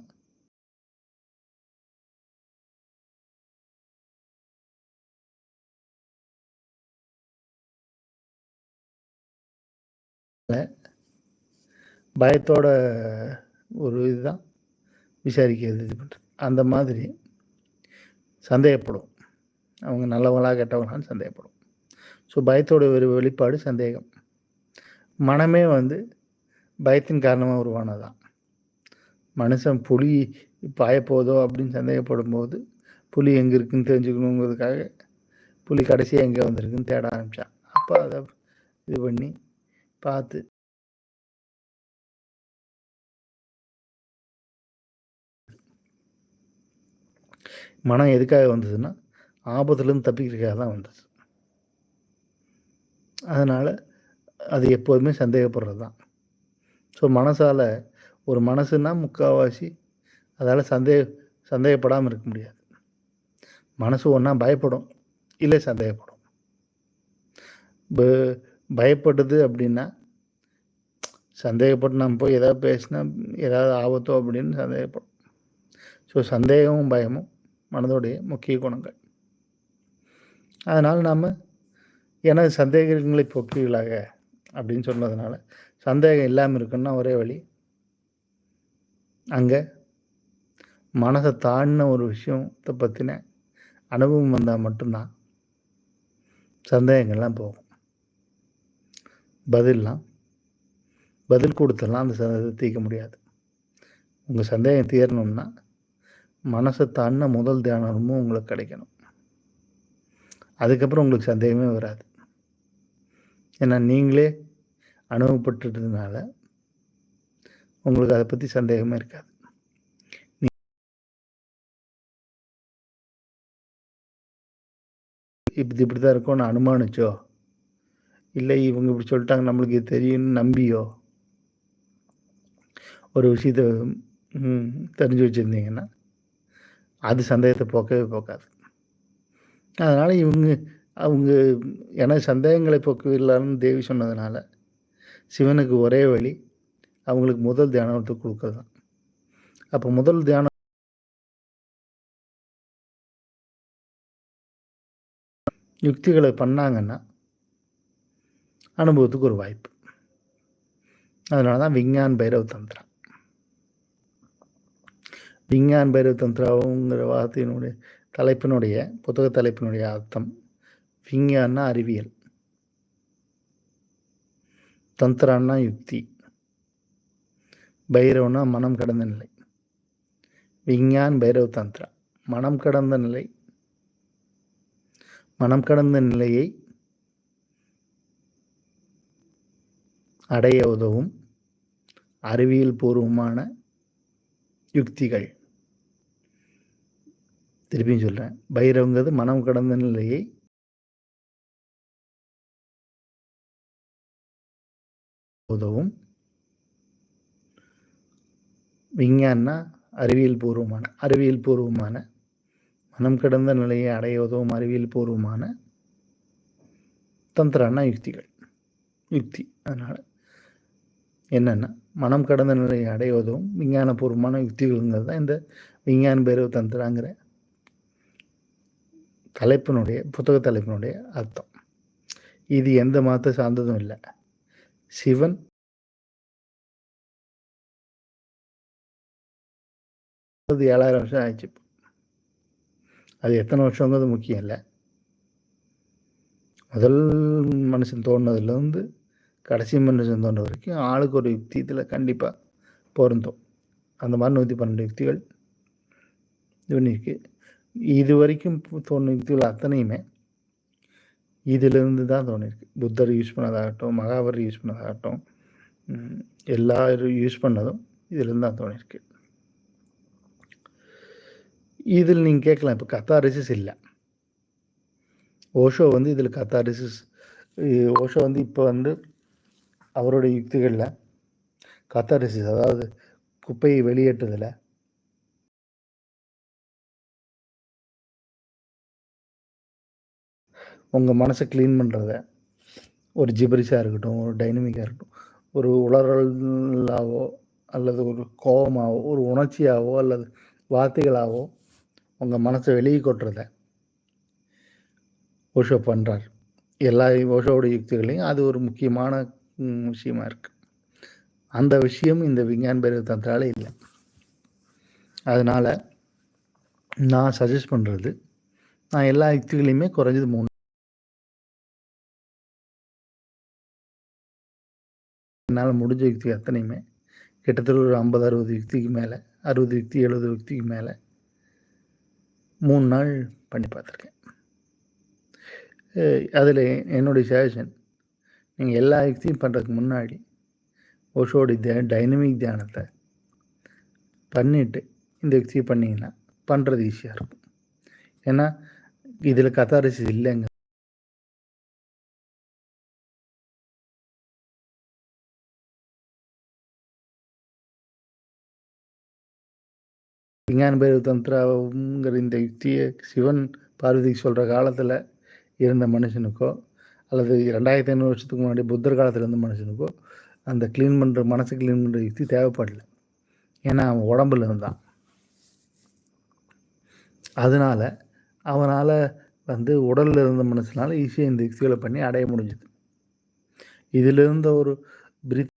பயத்தோட ஒரு இதுதான் விசாரிக்கிறது, இது பண்ணுறது. அந்த மாதிரி சந்தேகப்படும். அவங்க நல்லவங்களா கெட்டவங்களான்னு சந்தேகப்படும். ஸோ பயத்தோட ஒரு வெளிப்பாடு சந்தேகம். மனமே வந்து பயத்தின் காரணமாக உருவானதான். மனுஷன் புலி பாயப்போதோ அப்படின்னு சந்தேகப்படும்போது புலி எங்கே இருக்குன்னு தெரிஞ்சுக்கணுங்கிறதுக்காக புலி கடைசியாக எங்கே வந்திருக்குன்னு தேட ஆரம்பித்தான். அப்போ அதை இது பண்ணி பார்த்து மனம் எதுக்காக வந்ததுன்னா ஆபத்துலேருந்து தப்பிக்கிறதுக்காக தான் வந்தது. அதனால் அது எப்போதுமே சந்தேகப்படுறது தான். ஸோ மனசால் ஒரு மனசுன்னா முக்கால்வாசி அதால் சந்தேகப்படாமல் இருக்க முடியாது. மனசு ஒன்றா பயப்படும், இல்லை சந்தேகப்படும். பயப்படுது அப்படின்னா சந்தேகப்பட்டு நம்ம போய் எதாவது பேசினா ஏதாவது ஆபத்தோ அப்படின்னு சந்தேகப்படும். ஸோ சந்தேகமும் பயமும் மனதோடைய முக்கிய குணங்கள். அதனால் நாம் எனது சந்தேகங்களை போக்குவீர்களாக அப்படின்னு சொன்னதுனால சந்தேகம் இல்லாமல் இருக்குன்னா ஒரே வழி அங்கே மனசை தாண்டின ஒரு விஷயத்தை பற்றின அனுபவம் வந்தால் மட்டும்தான் சந்தேகங்கள்லாம் போகும். பதில் கொடுத்துடலாம், அந்த சந்தேகத்தை தீர்க்க முடியாது. உங்கள் சந்தேகம் தீரணும்னா மனசை தாண்டின முதல் தியானமும் உங்களுக்கு கிடைக்கணும். அதுக்கப்புறம் உங்களுக்கு சந்தேகமே வராது. ஏன்னா நீங்களே அனுபவப்பட்டுறதுனால உங்களுக்கு அதை பற்றி சந்தேகமே இருக்காது. இப்படி தான் இருக்கும்னு அனுமானிச்சோ, இல்லை இவங்க இப்படி சொல்லிட்டாங்க நம்மளுக்கு இது தெரியும்னு நம்பியோ ஒரு விஷயத்தை தெரிஞ்சு வச்சுருந்தீங்கன்னா அது சந்தேகத்தை போக்கவே போக்காது. அதனால் அவங்க ஏன்னா சந்தேகங்களை போக்குவிடலான்னு தேவி சொன்னதுனால சிவனுக்கு ஒரே வழி அவங்களுக்கு முதல் தியானத்தை கொடுக்கறது தான். அப்போ முதல் தியானம் யுக்திகளை பண்ணாங்கன்னா அனுபவத்துக்கு ஒரு வாய்ப்பு. அதனால தான் விஞ்ஞான் பைரவ தந்திரா. விஞ்ஞான் பைரவ தந்திராவுங்கிற வார்த்தையினுடைய தலைப்பினுடைய புத்தக தலைப்பினுடைய அர்த்தம் விஞ்ஞான்னா அறிவியல், தந்திரான்னா யுக்தி, பைரவனா மனம் கடந்த நிலை. விஞ்ஞான் பைரவ தந்திரா மனம் கடந்த நிலை. மனம் கடந்த நிலையை அடைய உதவும் அறிவியல் பூர்வமான யுக்திகள். திருப்பியும் சொல்கிறேன், பைரவங்கிறது மனம் கடந்த நிலையை உதவும். விஞ்ஞான்னா அறிவியல் பூர்வமான மனம் கடந்த நிலையை அடைய உதவும் அறிவியல் பூர்வமான தந்திரானா யுக்தி. அதனால் என்னென்னா மனம் கடந்த நிலையை அடைய உதவும் விஞ்ஞானபூர்வமான யுக்திகள்ங்கிறது தான் இந்த விஞ்ஞான பைரவ தந்திராங்கிற புத்தக தலைப்பினுடைய அர்த்தம். இது எந்த மதத்தை சார்ந்ததும் இல்லை. சிவன் அது 7000 வருஷம் ஆயிடுச்சு. அது எத்தனை வருஷங்கிறது முக்கியம் இல்லை. முதல் மனுஷன் தோணுனதுலேருந்து கடைசி மனுஷன் தோன்ற வரைக்கும் ஆளுக்கு ஒரு யுக்தி இதில் கண்டிப்பாக பொருந்தும். அந்த மாதிரி 112 யுக்திகள் இது பண்ணியிருக்கு. இது வரைக்கும் தோணும் யுக்திகள் அத்தனையுமே இதிலிருந்து தான் தோணியிருக்கு. புத்தர் யூஸ் பண்ணதாகட்டும், மகாவீரர் யூஸ் பண்ணதாகட்டும், எல்லாரும் யூஸ் பண்ணதும் இதிலிருந்து தான் தோணியிருக்கு. இதில் நீங்கள் கேட்கலாம், இப்போ கத்தாரிசிஸ் இல்லை. ஓஷோ இதில் கத்தாரிசிஸ் ஓஷோ இப்போ அவருடைய யுக்திகளில் கத்தாரிசிஸ் அதாவது குப்பையை வெளியேற்றுதில் உங்கள் மனசை க்ளீன் பண்ணுறத ஒரு ஜிபரிஸாக இருக்கட்டும், ஒரு டைனமிக்காக இருக்கட்டும், ஒரு உளறலாவோ அல்லது ஒரு கோபமாகவோ ஒரு உணர்ச்சியாகவோ அல்லது வார்த்தைகளாகவோ உங்கள் மனசை வெளியே கொட்டுறத ஓஷோ பண்ணுறார். எல்லா ஓஷோவோட யுக்திகளையும் அது ஒரு முக்கியமான விஷயமா இருக்குது. அந்த விஷயம் இந்த விஞ்ஞான பைரவ தந்திரால இல்லை. அதனால் நான் சஜஸ்ட் பண்ணுறது, நான் எல்லா யுக்திகளையுமே குறைஞ்சது 3 என்னால் முடிஞ்ச யுக்தி அத்தனையுமே கிட்டத்தட்ட ஒரு 50-60 யுக்திக்கு மேலே 60 யுக்தி 70 யுக்திக்கு மேலே 3 நாள் பண்ணி பார்த்துருக்கேன். அதில் என்னுடைய சஜஷன், நீங்கள் எல்லா யுக்தியும் பண்ணுறதுக்கு முன்னாடி ஓஷோடைய டைனமிக் தியானத்தை பண்ணிவிட்டு இந்த யுக்தியை பண்ணிங்கன்னா பண்ணுறது ஈஸியாக இருக்கும். ஏன்னா இதில் கத்தாரிசிஸ் இல்லைங்க. விஞ்ஞான பைரவ தந்திராங்கிற இந்த யுக்தியை சிவன் பார்வதிக்கு சொல்கிற காலத்தில் இருந்த மனுஷனுக்கோ அல்லது 2500 வருஷத்துக்கு முன்னாடி புத்தர் காலத்தில் இருந்த மனுஷனுக்கோ அந்த க்ளீன் பண்ணுற மனசை க்ளீன் பண்ணுற யுக்தி தேவைப்படல. ஏன்னா அவன் உடம்புல இருந்தான். அதனால் அவனால் உடலில் இருந்த மனுஷனால் ஈஸியாக இந்த யுக்திகளை பண்ணி அடைய முடிஞ்சுது. இதில் இருந்த ஒரு பிரீத்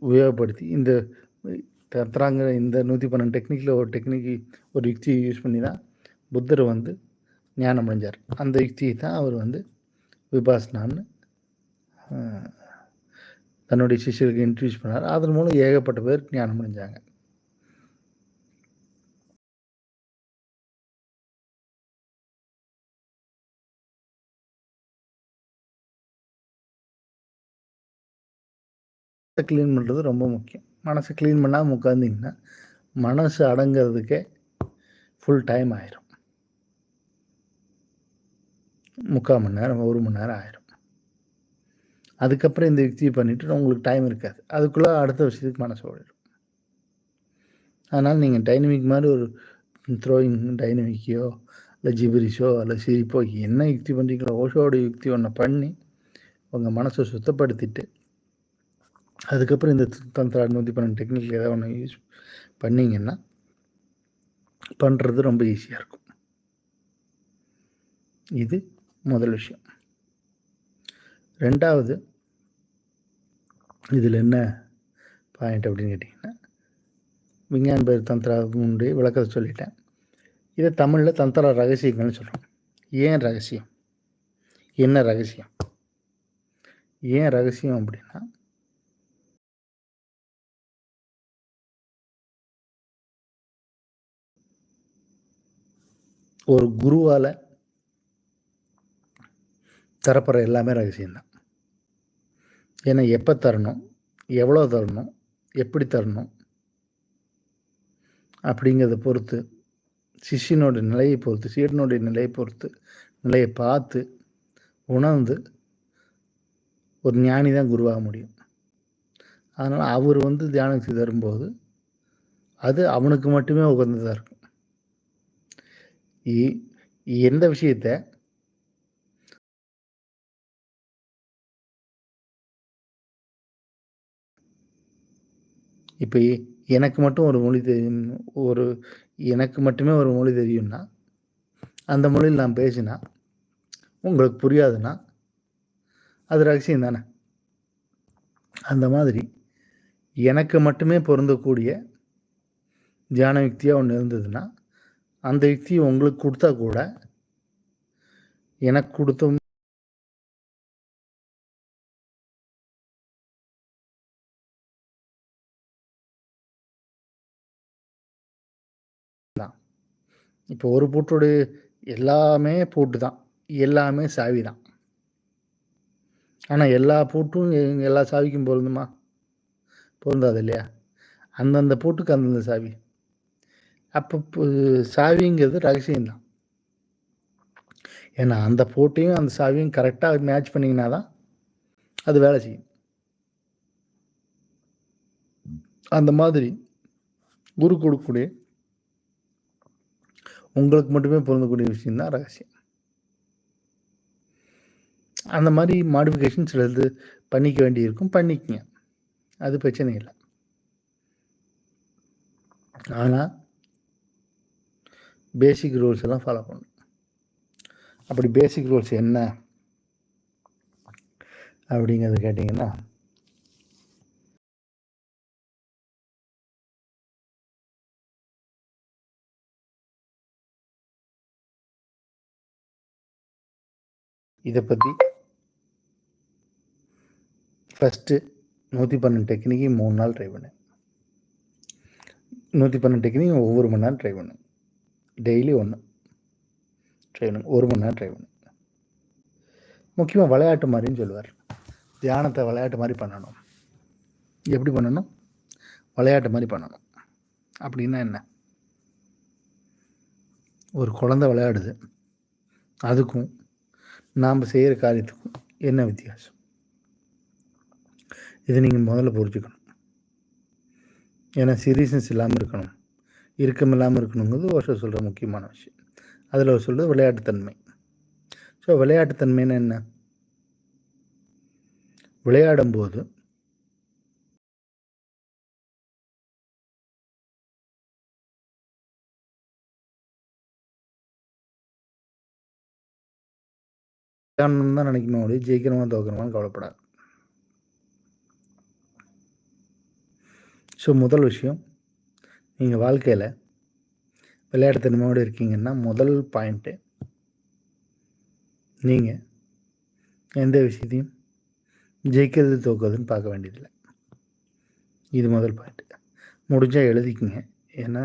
உபயோகப்படுத்தி இந்த தத்ராங்கிற இந்த 112 டெக்னிக்கில் ஒரு ஒரு யுக்தியை யூஸ் பண்ணி தான் புத்தர் ஞானம் அடைஞ்சார். அந்த யுக்தியை தான் அவர் விபாசனான்னு தன்னுடைய சிஷ்யர்களுக்கு இன்ட்ரடியூஸ் பண்ணார். அதன் மூலம் ஏகப்பட்ட பேர் ஞானம் அடைஞ்சாங்க. க்ளீன் பண்ணுறது ரொம்ப முக்கியம். மனசை க்ளீன் பண்ணாமல் உட்காந்திங்கன்னா மனசு அடங்கிறதுக்கே ஃபுல் டைம் ஆயிரும். 3/4 மணி நேரம் 1 மணி நேரம் ஆயிரும். அதுக்கப்புறம் இந்த யுக்தியை பண்ணிவிட்டு உங்களுக்கு டைம் இருக்காது. அதுக்குள்ளே அடுத்த விஷயத்துக்கு மனசு ஓடிடும். அதனால் நீங்கள் டைனமிக் மாதிரி ஒரு த்ரோயிங் டைனமிக்கையோ இல்லை ஜிபிரிஷோ இல்லை சிரிப்போ என்ன யுக்தி பண்ணுறீங்களோ ஓஷோட யுக்தி ஒன்று பண்ணி உங்கள் மனசை சுத்தப்படுத்திட்டு அதுக்கப்புறம் இந்த தந்திரா 112 டெக்னிக்கில் ஏதாவது ஒன்று யூஸ் பண்ணிங்கன்னா பண்ணுறது ரொம்ப ஈஸியாக இருக்கும். இது முதல் விஷயம். ரெண்டாவது, இதில் என்ன பாயிண்ட் அப்படின்னு கேட்டிங்கன்னா, விஞ்ஞான பைரவ தந்திராவுடைய விளக்கத்தை சொல்லிட்டேன். இதை தமிழில் தந்திரா ரகசியங்கள்னு சொல்கிறோம். ஏன் ரகசியம்? என்ன ரகசியம்? ஏன் ரகசியம் அப்படின்னா, ஒரு குருவால் தரப்படுற எல்லாமே ரகசியம்தான். ஏன்னா எப்போ தரணும், எவ்வளோ தரணும், எப்படி தரணும் அப்படிங்கிறத பொறுத்து, சிஷ்யனோட நிலையை பொறுத்து, சீடனுடைய நிலையை பொறுத்து, நிலையை பார்த்து உணர்ந்து ஒரு ஞானி தான் குருவாக முடியும். அதனால் அவர் தியானத்துக்கு தரும்போது அது அவனுக்கு மட்டுமே உகந்ததாக இருக்கும். எந்த விஷயத்தை இப்போ எனக்கு மட்டும் ஒரு மொழி தெரியும், எனக்கு மட்டுமே ஒரு மொழி தெரியும்னா அந்த மொழியில் நான் பேசினா உங்களுக்கு புரியாதுன்னா அது ரகசியம் தானே. அந்த மாதிரி எனக்கு மட்டுமே பொருந்தக்கூடிய தியான யுக்தியாக ஒன்று இருந்ததுன்னா அந்த யுக்தியை உங்களுக்கு கொடுத்தா கூட எனக்கு கொடுத்த இப்போ ஒரு பூட்டோடைய எல்லாமே பூட்டு தான், எல்லாமே சாவி தான். ஆனால் எல்லா பூட்டும் எல்லா சாவிக்கும் பொருந்துமா? பொருந்தாது இல்லையா? அந்தந்த பூட்டுக்கு அந்தந்த சாவி. அப்போ சாவிங்கிறது ரகசியம்தான். ஏன்னா அந்த பூட்டையும் அந்த சாவியும் கரெக்டாக மேட்ச் பண்ணிங்கன்னா தான் அது வேலை செய்யும். அந்த மாதிரி குரு கொடுக்கக்கூடிய உங்களுக்கு மட்டுமே பொருந்தக்கூடிய விஷயம்தான் ரகசியம். அந்த மாதிரி மாடிஃபிகேஷன் சிலது பண்ணிக்க வேண்டியிருக்கும், பண்ணிக்கங்க, அது பிரச்சனை இல்லை. ஆனால் பேசிக் ரூல்ஸ் எல்லாம் ஃபாலோ பண்ணணும். அப்படி பேசிக் ரூல்ஸ் என்ன அப்படிங்கிறது கேட்டிங்கன்னா, இதை பற்றி ஃபஸ்ட்டு 112 டெக்னிக்கையும் 3 நாள் ட்ரை பண்ணேன். 112 டெக்னிக் ஒவ்வொரு மணி நேரம் ட்ரை பண்ணேன். டெய்லி 1 ட்ரை பண்ணுங்க. 1 மணி நேரம் ட்ரை பண்ணுங்க. முக்கியமாக விளையாட்டு மாதிரின்னு சொல்லுவார். தியானத்தை விளையாட்டு மாதிரி பண்ணணும். எப்படி பண்ணணும்? விளையாட்டு மாதிரி பண்ணணும். அப்படின்னா என்ன? ஒரு குழந்தை விளையாடுது, அதுக்கும் நாம் செய்கிற காரியத்துக்கும் என்ன வித்தியாசம்? இதை நீங்கள் முதல்ல புரிஞ்சுக்கணும். ஏன்னா சீரியஸ்னஸ் இல்லாமல் இருக்கணும், இறுக்கம் இல்லாமல் இருக்கணுங்கிறது ஒரு சொல்கிற முக்கியமான விஷயம். அதில் ஒரு சொல்கிறது விளையாட்டுத்தன்மை. ஸோ விளையாட்டுத்தன்மைன்னு என்ன? விளையாடும்போது விளையாடணும்னு தான் நினைக்கணும், அப்படியே ஜெயிக்கிறோமா தோக்கிறோமான்னு கவலைப்படாது. ஸோ முதல் விஷயம், நீங்கள் வாழ்க்கையில் விளையாட்டுத்தன்மையோடு இருக்கீங்கன்னா முதல் பாயிண்ட்டு, நீங்கள் எந்த விஷயத்தையும் ஜெயிக்கிறது தோக்குறதுன்னு பார்க்க வேண்டியதில்லை. இது முதல் பாயிண்ட்டு. முடிஞ்சால் எழுதிக்குங்க. ஏன்னா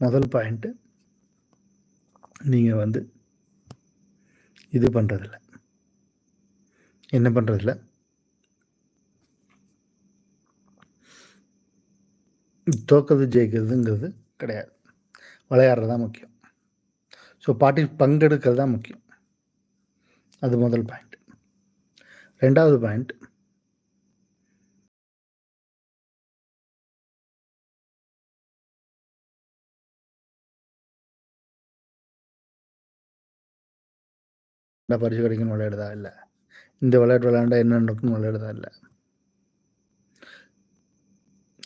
முதல் பாயிண்ட்டு, நீங்கள் இது பண்ணுறதில்ல. என்ன பண்ணுறதில்ல? தோக்கிறது ஜெயிக்கிறதுங்கிறது கிடையாது. விளையாடுறது தான் முக்கியம். ஸோ பங்கெடுக்கிறது தான் முக்கியம். அது முதல் பாயிண்ட். 2வது பாயிண்ட், பரிசு கிடைக்குன்னு விளையாடுதா? இல்லை. இந்த விளையாட்டு விளையாண்டா என்ன நடக்கும்னு விளையாடுதா? இல்லை.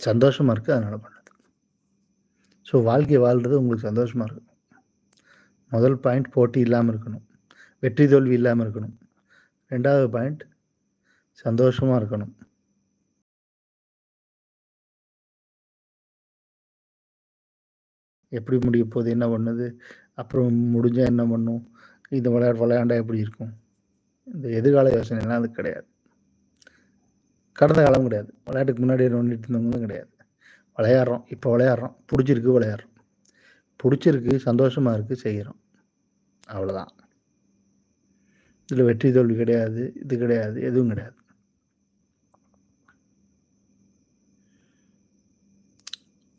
சந்தோஷமாக இருக்குது, அதனால் பண்ணுது. ஸோ வாழ்க்கை வாழ்கிறது உங்களுக்கு சந்தோஷமாக இருக்கணும். முதல் பாயிண்ட் போட்டி இல்லாமல் இருக்கணும், வெற்றி தோல்வி இல்லாமல் இருக்கணும். 2வது பாயிண்ட் சந்தோஷமாக இருக்கணும். எப்படி முடிய போகுது, என்ன பண்ணுது, அப்புறம் முடிஞ்சால் என்ன பண்ணும், இந்த விளையாண்டா எப்படி இருக்கும், இந்த எதிர்கால யோசனைலாம் அது கிடையாது. கடந்த காலம் கிடையாது. விளையாட்டுக்கு முன்னாடி நோண்டிட்டு இருந்தவங்களும் கிடையாது. விளையாடுறோம், இப்போ விளையாடுறோம், பிடிச்சிருக்கு விளையாடுறோம், பிடிச்சிருக்கு, சந்தோஷமாக இருக்குது, செய்கிறோம், அவ்வளோதான். இதில் வெற்றி தோல்வி கிடையாது, இது கிடையாது, எதுவும் கிடையாது.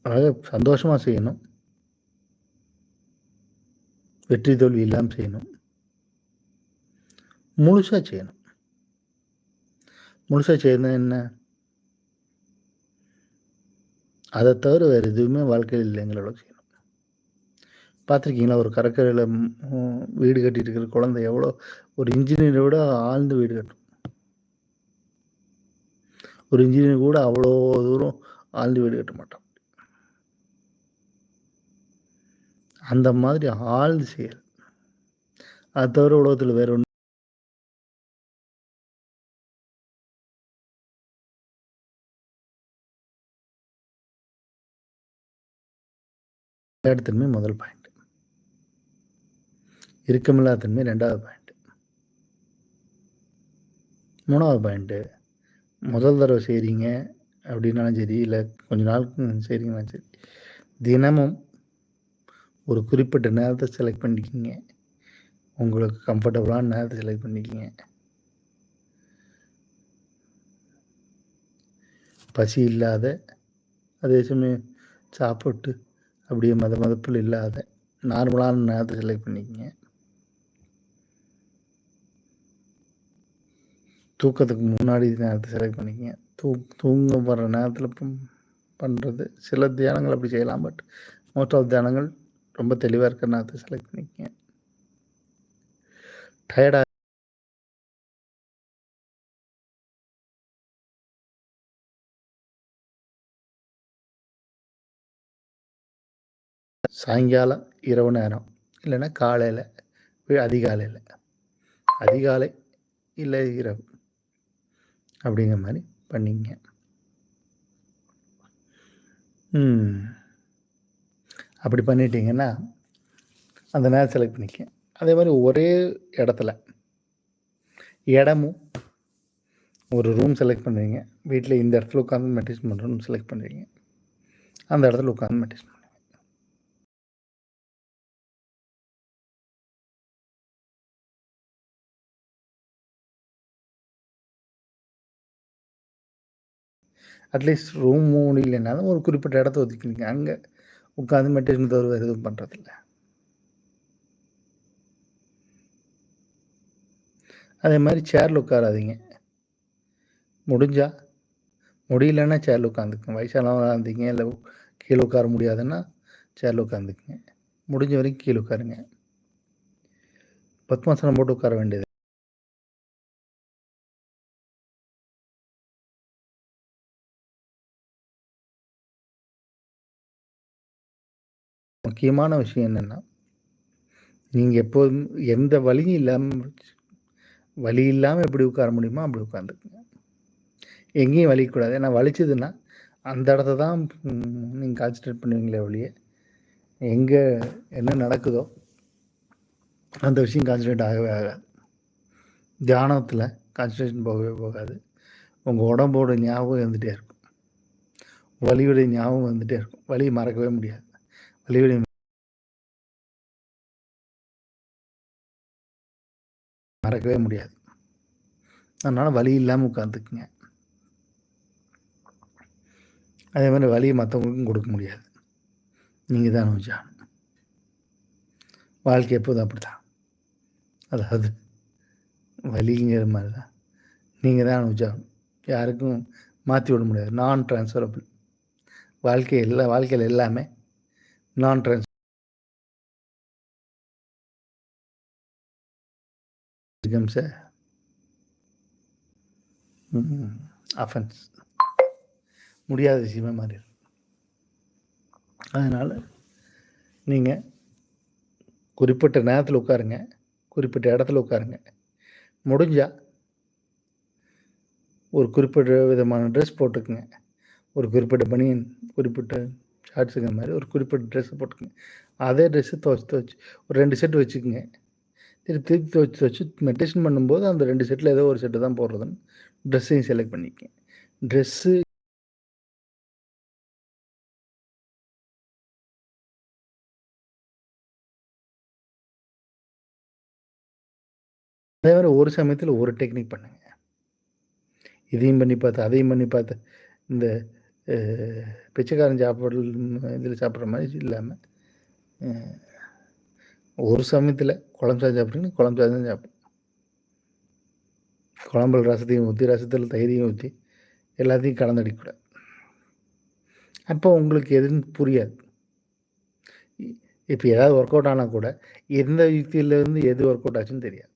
அதாவது சந்தோஷமாக செய்யணும், வெற்றி தோல்வி இல்லாமல் செய்யணும், முழுசாக செய்யணும். முழுசாக செய்யணும் என்ன? அதை தவிர வேறு எதுவுமே வாழ்க்கையில் இல்லைங்களோட செய்யணும். பார்த்துருக்கீங்களா? ஒரு கடற்கரையில் வீடு கட்டிட்டு இருக்கிற குழந்தை எவ்வளோ ஒரு இன்ஜினியரை விட ஆழ்ந்து வீடு கட்டும். ஒரு இன்ஜினியர் கூட அவ்வளோ தூரம் ஆழ்ந்து வீடு கட்ட மாட்டான். அந்த மாதிரி ஆழ்ந்து செய்யல். அது தவிர உலகத்தில் வேற ஒன்று விளையாட்டுத்தன்மை முதல் பாயிண்ட். இறுக்கமில்லாத தன்மை 2வது பாயிண்ட். 3வது பாயிண்ட்டு, முதல் தடவை செய்கிறீங்க அப்படின்னாலும் சரி, இல்லை கொஞ்ச நாள் செய்கிறீங்கன்னாலும் சரி, தினமும் ஒரு குறிப்பிட்ட நேரத்தை செலக்ட் பண்ணிக்கிங்க. உங்களுக்கு கம்ஃபர்டபுளான நேரத்தை செலக்ட் பண்ணிக்கிங்க. பசி இல்லாத, அதே சமயம் சாப்பிட்டு அப்படியே மதப்பில் இல்லாத நார்மலான நேரத்தை செலக்ட் பண்ணிக்கிங்க. தூக்கத்துக்கு முன்னாடி நேரத்தை செலக்ட் பண்ணிக்கிங்க. தூங்க போகிற நேரத்தில் பண்ணுறது சில தியானங்கள் அப்படி செய்யலாம். பட் மோஸ்ட் ஆஃப் தியானங்கள் ரொம்ப தெளிவாக இருக்கிற நேரத்தை செலக்ட் பண்ணிக்கிங்க. டயர்டாக சாயங்காலம், இரவு நேரம், இல்லைன்னா காலையில், அதிகாலை இல்லை இரவு அப்படிங்கிற மாதிரி பண்ணிங்க. அப்படி பண்ணிட்டீங்கன்னா, அந்த நேரம் செலக்ட் பண்ணிக்க. அதே மாரி ஒரே இடத்துல இடமும் ஒரு ரூம் செலக்ட் பண்ணுவீங்க. வீட்ல இந்த இடத்துல உட்காந்து மெடிடேஷன் பண்ணுறோம்னு செலக்ட் பண்ணுவீங்க. அந்த இடத்துல உட்காந்து மெடிடேஷன் பண்ணுவீங்க. அட்லீஸ்ட் ரூம் முடியலைனாலும் ஒரு குறிப்பிட்ட இடத்த ஒதுக்கிங்க. அங்க உட்காந்து மெடிடேஷன் தவிர வேறு எதுவும் பண்ணுறதில்ல. அதே மாதிரி சேர்ல உட்காராதீங்க. முடிஞ்சா முடியலன்னா சேர்ல உட்காந்துக்குங்க. வயசானவங்களா இருந்தீங்க, இல்லை கீழே உட்கார முடியாதுன்னா சேர்ல உட்காந்துக்குங்க. முடிஞ்ச வரைக்கும் கீழே உட்காருங்க. பத்மாசனம் போட்டு உட்கார வேண்டியது. முக்கியமான விஷயம் என்னென்னா, நீங்கள் எப்போதும் எந்த வலியும் இல்லாமல் வலி இல்லாமல் எப்படி உட்கார முடியுமோ அப்படி உட்காந்துக்குங்க. எங்கேயும் வலிக்கக்கூடாது. ஏன்னா வலிச்சதுன்னா அந்த இடத்த தான் நீங்கள் கான்சன்ட்ரேட் பண்ணுவீங்களே ஒழிய, எங்கே என்ன நடக்குதோ அந்த விஷயம் கான்சன்ட்ரேட் ஆகவே ஆகாது. தியானத்தில் கான்சன்ட்ரேஷன் போகவே போகாது. உங்கள் உடம்போட ஞாபகம் இருந்துகிட்டே இருக்கும். வலியுடைய ஞாபகம் வந்துகிட்டே இருக்கும். வலியை மறக்கவே முடியாது. வலியுடைய மறக்கவே முடியாது. அதனால் வலி இல்லாமல் உட்காந்துக்குங்க. அதே மாதிரி வலியை மற்றவங்களுக்கும் கொடுக்க முடியாது. நீங்கள் தான் அனுபவிச்சாகணும். வாழ்க்கை எப்போதும் அப்படி தான். அதாவது வலிங்கிற மாதிரி தான் நீங்கள் தான் அனுபவிச்சாகணும். யாருக்கும் மாற்றி விட முடியாது. நான் ட்ரான்ஸ்ஃபரபிள். வாழ்க்கையில் எல்லாமே நான் ட்ரான்ஸ்ஃபர் becomes a offense. முடியாத விஷயமே மாறி. அதனால் நீங்கள் குறிப்பிட்ட நேரத்தில் உட்காருங்க, குறிப்பிட்ட இடத்துல உட்காருங்க. முடிஞ்சால் ஒரு குறிப்பிட்ட விதமான ட்ரெஸ் போட்டுக்குங்க. ஒரு குறிப்பிட்ட பனியன், குறிப்பிட்ட ஷார்ட்ஸுங்கிற மாதிரி ஒரு குறிப்பிட்ட ட்ரெஸ்ஸை போட்டுக்குங்க. அதே ட்ரெஸ்ஸு துவச்சி ஒரு 2 செட்டு வச்சுக்குங்க. திருப்பி துவச்சி மெடிடேஷன் பண்ணும்போது அந்த 2 செட்டில் ஏதோ ஒரு செட்டு தான் போடுறதுன்னு ட்ரெஸ்ஸையும் செலக்ட் பண்ணிக்கங்க. ட்ரெஸ்ஸு அதே மாதிரி ஒரு சமயத்தில் ஒரு டெக்னிக் பண்ணுங்க. இதையும் பண்ணி பார்த்து அதையும் பண்ணி பார்த்து இந்த பிச்சைக்காரன் இதில் சாப்பிட்ற மாதிரி இல்லாமல் ஒரு சமயத்தில் குழம்பு சாதம் சாப்பிட்றீங்கன்னா குழம்பு சாதம் தான் சாப்பிடும். குழம்புல ரசத்தையும் ஊற்றி, ரசத்தில் தயிரையும் ஊற்றி எல்லாத்தையும் கலந்தடிக்கூடாது. அப்போ உங்களுக்கு எதுன்னு புரியாது. இப்போ ஏதாவது ஒர்க் அவுட் ஆனால் கூட எந்த யுக்தியிலேருந்து எது ஒர்க் அவுட் ஆச்சுன்னு தெரியாது.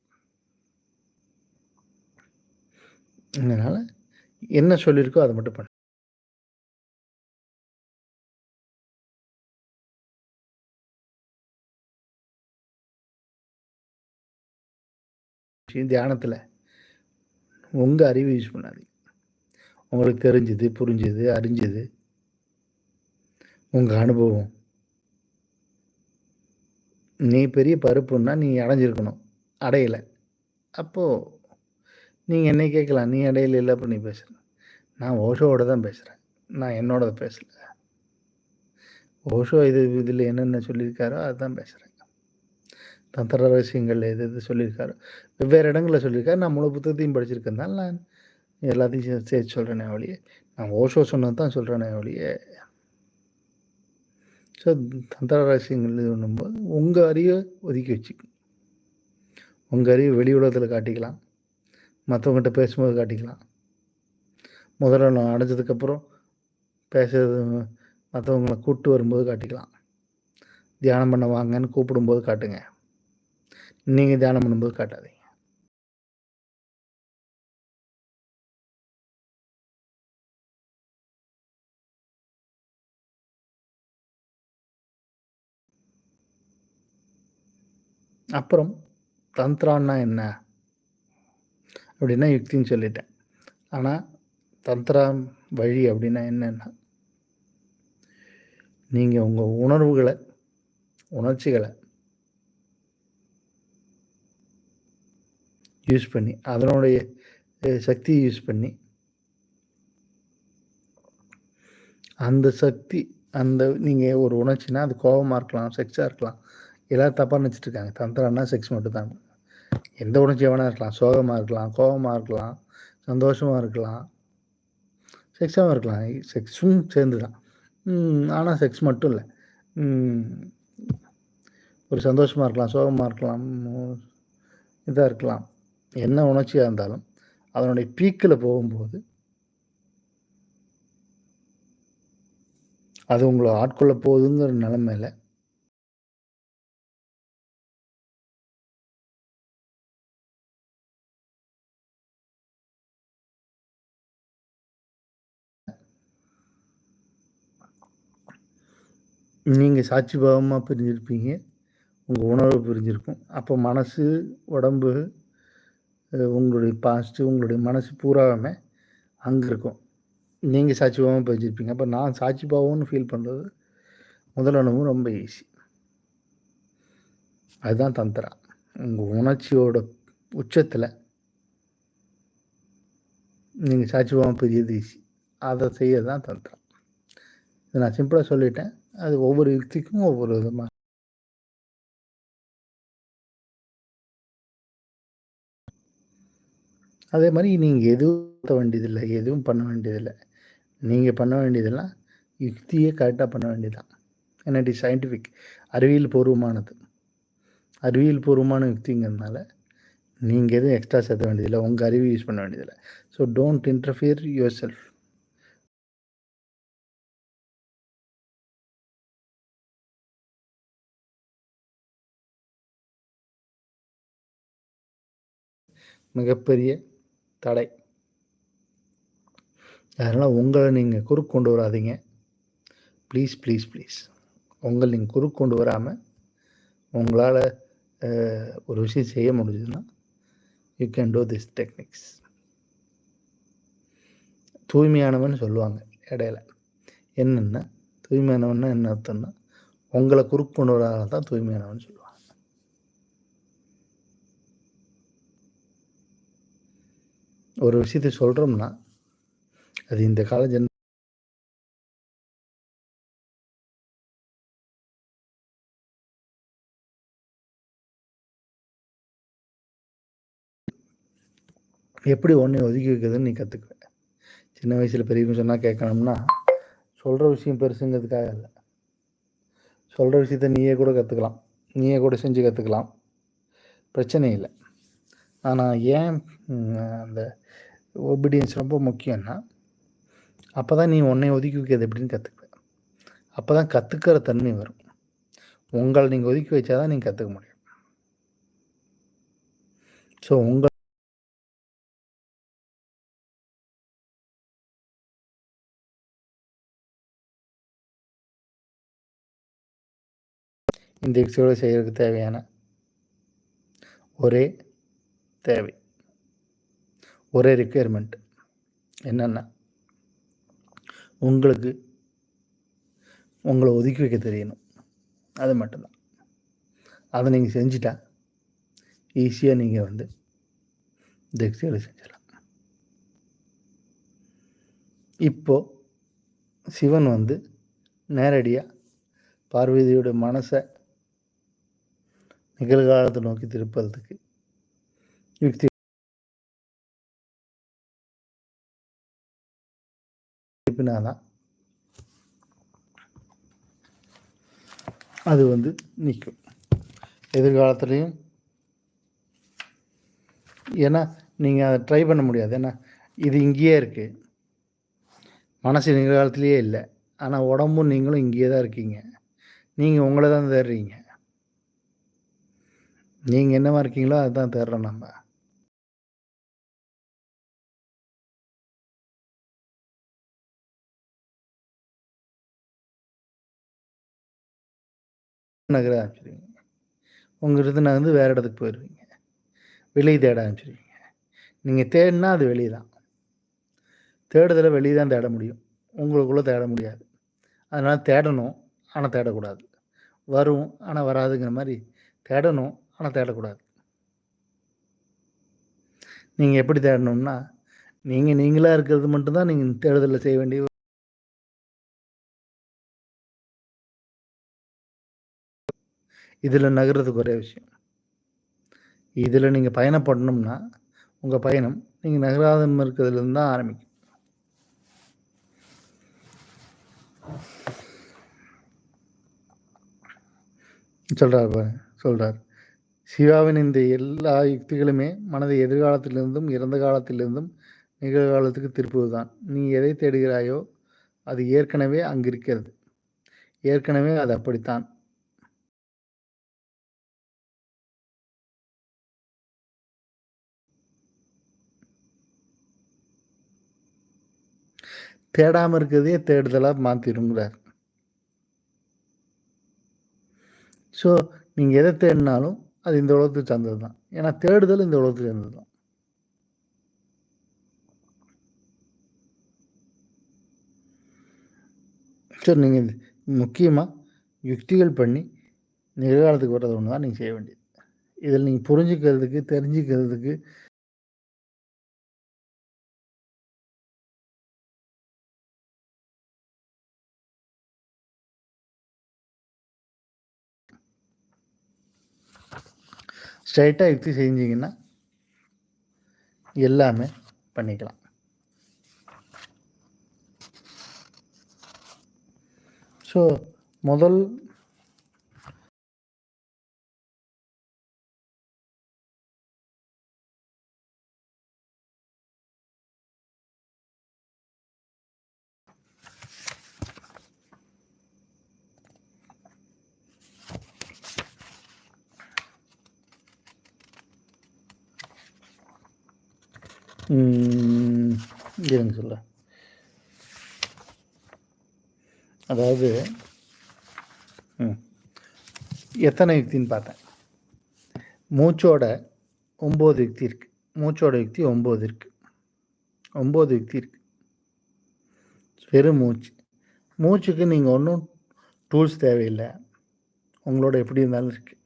அதனால் என்ன சொல்லியிருக்கோ அதை மட்டும் பண்ணு. தியானத்தில் உங்கள் அறிவை யூஸ் பண்ணாதீங்க. உங்களுக்கு தெரிஞ்சது, புரிஞ்சது, அறிஞ்சது, உங்கள் அனுபவம். நீ பெரிய பருப்புன்னா நீ அடைஞ்சிருக்கணும், அடையலை. அப்போது நீங்கள் என்னை கேட்கலாம், நீ அடையலை இல்லை, அப்போ நீ பேசுகிறேன். நான் ஓஷோவோட தான் பேசுகிறேன், நான் என்னோட பேசலை. ஓஷோ இதில் என்னென்ன சொல்லியிருக்காரோ அதுதான் பேசுகிறேன். தந்திர ரகசியங்கள் எது சொல்லியிருக்காரோ வெவ்வேறு இடங்களில் சொல்லியிருக்காரு. நான் முழு புத்தகத்தையும் படிச்சிருக்கேன். நான் எல்லாத்தையும் சேர்த்து சொல்கிறேனே ஒழிய, நான் ஓஷோ சொன்னது தான் சொல்கிறேனே ஒழிய. ஸோ தந்திர ரகசியங்கள் இது பண்ணும்போது உங்கள் அறிவை ஒதுக்கி வச்சுக்கணும். உங்கள் அறிவை வெளி உலகத்தில் காட்டிக்கலாம், மற்றவங்ககிட்ட பேசும்போது காட்டிக்கலாம். முதல்ல நான் அடைஞ்சதுக்கப்புறம் பேசுறது மற்றவங்களை கூப்பிட்டு வரும்போது காட்டிக்கலாம். தியானம் பண்ண வாங்கன்னு கூப்பிடும்போது காட்டுங்க. நீங்கள் தியானம் பண்ணும்போது காட்டாதீங்க. அப்புறம் தந்திரான்னா என்ன அப்படின்னா யுக்தின்னு சொல்லிட்டேன். ஆனால் தந்திரா வழி அப்படின்னா என்னென்னா, நீங்கள் உங்கள் உணர்வுகளை, உணர்ச்சிகளை யூஸ் பண்ணி, அதனுடைய சக்தியை யூஸ் பண்ணி, அந்த சக்தி, அந்த நீங்கள் ஒரு உணர்ச்சினா அது கோபமாக இருக்கலாம், செக்ஸாக இருக்கலாம். எல்லாரும் தப்பாக நினச்சிட்டு இருக்காங்க. தந்திரம்னா செக்ஸ் மட்டும்தான். எந்த உணர்ச்சி வேணா இருக்கலாம். சோகமாக இருக்கலாம், கோபமாக இருக்கலாம், சந்தோஷமாக இருக்கலாம், செக்ஸாகவும் இருக்கலாம். செக்ஸும் சேர்ந்து தான். ஆனால் செக்ஸ் மட்டும் இல்லை. ஒரு சந்தோஷமாக இருக்கலாம், சோகமாக இருக்கலாம், இதாக இருக்கலாம். என்ன உணர்ச்சியாக இருந்தாலும் அதனுடைய பீக்கில் போகும்போது அது உங்களை ஆட்கொள்ள போகுதுங்கிற நிலைமையில நீங்கள் சாட்சி பாவமாக பிரிஞ்சிருப்பீங்க. உங்கள் உணர்வு பிரிஞ்சிருக்கும். அப்போ மனசு, உடம்பு, உங்களுடைய பாஸ்ட்டு, உங்களுடைய மனசு பூராவுமே அங்கே இருக்கும். நீங்கள் சாட்சி பாவமாக பிரிஞ்சிருப்பீங்க. அப்போ நான் சாட்சி பாவம்னு ஃபீல் பண்ணுறது முதல் அனுபவம் ரொம்ப ஈஸி. அதுதான் தந்திரா. உங்கள் உணர்ச்சியோட உச்சத்தில் நீங்கள் சாட்சி பாவமாக பிரியது ஈஸி. அதை செய்ய தான் தந்திரம். இதை நான் சிம்பிளாக சொல்லிட்டேன். அது ஒவ்வொரு யுக்திக்கும் ஒவ்வொரு விதமாக. அதே மாதிரி நீங்கள் எதுவும் வேண்டியதில்லை, எதுவும் பண்ண வேண்டியதில்லை. நீங்கள் பண்ண வேண்டியதெல்லாம் யுக்தியே கரெக்டாக பண்ண வேண்டியதுதான். ஏன்னா இட் இஸ் சயின்டிஃபிக், அறிவியல் பூர்வமானது. அறிவியல் பூர்வமான யுக்திங்கிறதுனால நீங்கள் எதுவும் எக்ஸ்ட்ரா சேர்த்த வேண்டியதில்லை, உங்கள் அறிவை யூஸ் பண்ண வேண்டியதில்லை. So don't interfere your self. மிகப்பெரிய தடை. அதனால் உங்களை நீங்கள் குறுக்கு கொண்டு வராதீங்க. Please please please. உங்களை நீங்கள் குறுக்கு கொண்டு வராமல் உங்களால் ஒரு விஷயம் செய்ய முடிஞ்சதுன்னா you can do this techniques. தூய்மையானவன் சொல்லுவாங்க இடையில. என்னென்னா தூய்மையானவன்னா என்ன அர்த்தம்னா உங்களை குறுக்கு கொண்டு வராத தான் தூய்மையானவன் சொல்லுவாங்க. ஒரு விஷயத்தை சொல்கிறோம்னா அது இந்த கால எப்படி ஒன்றை ஒதுக்கி வைக்கிறதுன்னு நீ கற்றுக்குவேன். சின்ன வயசில் பெரியவங்க சொன்னால் கேட்கணும்னா சொல்கிற விஷயம் பெருசுங்கிறதுக்காக இல்லை. சொல்கிற விஷயத்த நீயே கூட கற்றுக்கலாம், நீயே கூட செஞ்சு கற்றுக்கலாம், பிரச்சனை இல்லை. ஆனால் ஏன் அந்த ஒபீடியன்ஸ் ரொம்ப முக்கியம்னா அப்போ தான் நீ உன்னை ஒதுக்கி வைக்கிறது எப்படின்னு கற்றுக்குவேன். அப்போ தான் கற்றுக்கிற தன்மை வரும். உங்களை நீங்கள் ஒதுக்கி வச்சா தான் நீங்கள் கற்றுக்க முடியும். ஸோ உங்கள் இந்த யுக்தியோடு செய்கிறதுக்கு தேவையான ஒரே தேவை, ஒரே ரிக்குயர்மெண்ட் என்னென்னா உங்களுக்கு உங்களை ஒதுக்கி வைக்க தெரியணும். அது மட்டும்தான். அதை நீங்கள் செஞ்சிட்டா ஈஸியாக நீங்கள் இந்த யுக்தியோடு செஞ்சிடலாம். இப்போது சிவன் நேரடியாக பார்வதியோட மனசை நிகழ்காலத்தை நோக்கி திருப்பறதுக்கு யுக்தி திருப்பினாதான் அது நிற்கும் எதிர்காலத்துலேயும். ஏன்னா நீங்கள் அதை ட்ரை பண்ண முடியாது. ஏன்னா இது இங்கேயே இருக்குது, மனசு நிகழ்காலத்திலேயே இல்லை. ஆனால் உடம்பும் நீங்களும் இங்கேயே தான் இருக்கீங்க. நீங்கள் உங்களை தான் தேடுறீங்க. நீங்கள் என்னவா இருக்கீங்களோ அதுதான் தேடுறோம் நம்ம. நகர ஆரம்பிச்சிருவீங்க. உங்கள்கிட்ட நகர்ந்து வேறு இடத்துக்கு போயிடுவீங்க. வெளியே தேட ஆரம்பிச்சிருவீங்க. நீங்கள் தேடினா அது வெளியே தான். தேடுதலை வெளியே தான் தேட முடியும், உங்களுக்குள்ளே தேட முடியாது. அதனால் தேடணும். ஆனால் தேடக்கூடாது. வரும் ஆனால் வராதுங்கிற மாதிரி தேடணும், ஆனால் தேடக்கூடாது. நீங்கள் எப்படி தேடணும்னா, நீங்களா இருக்கிறது மட்டும் தான் நீங்கள் தேடுதல செய்ய வேண்டிய இதில் நகர்றதுக்கு ஒரே விஷயம். இதில் நீங்கள் பயணப்படணும்னா, உங்கள் பயணம் நீங்கள் நகராத இருக்கிறதுலேருந்து தான் ஆரம்பிக்கும். சொல்றார். சிவாவின் இந்த எல்லா யுக்திகளுமே மனதை எதிர்காலத்திலிருந்தும், இறந்த காலத்திலிருந்தும் நிகழ்காலத்துக்கு திருப்புவதுதான். நீ எதை தேடுகிறாயோ அது ஏற்கனவே அங்கிருக்கிறது. ஏற்கனவே அது அப்படித்தான். தேடாமல் இருக்கிறதே தேடுதலாக மாற்றிடுங்கிறார். ஸோ நீங்கள் எதை தேடினாலும் அது இந்த உலகத்துக்கு சார்ந்தது தான். ஏன்னா தேடுதல் இந்த உலகத்துக்கு சார்ந்தது தான். ஸோ நீங்கள் முக்கியமாக யுக்திகள் பண்ணி நிகழ்காலத்துக்கு வர்றது ஒன்று தான் நீங்கள் செய்ய வேண்டியது. இதில் நீங்கள் புரிஞ்சுக்கிறதுக்கு, தெரிஞ்சுக்கிறதுக்கு ஸ்ட்ரைட்டாக யுக்தி செஞ்சீங்கன்னா எல்லாமே பண்ணிக்கலாம். ஸோ முதல் இருங்க சொல்ல, அதாவது எத்தனை யுக்தின்னு பார்த்தேன். மூச்சோட 9 யுக்தி இருக்குது. மூச்சோட யுக்தி 9 இருக்குது. 9 யுக்தி இருக்குது. வெறும் மூச்சுக்கு நீங்கள் ஒன்றும் டூல்ஸ் தேவையில்லை. உங்களோட எப்படி இருந்தாலும் இருக்குது.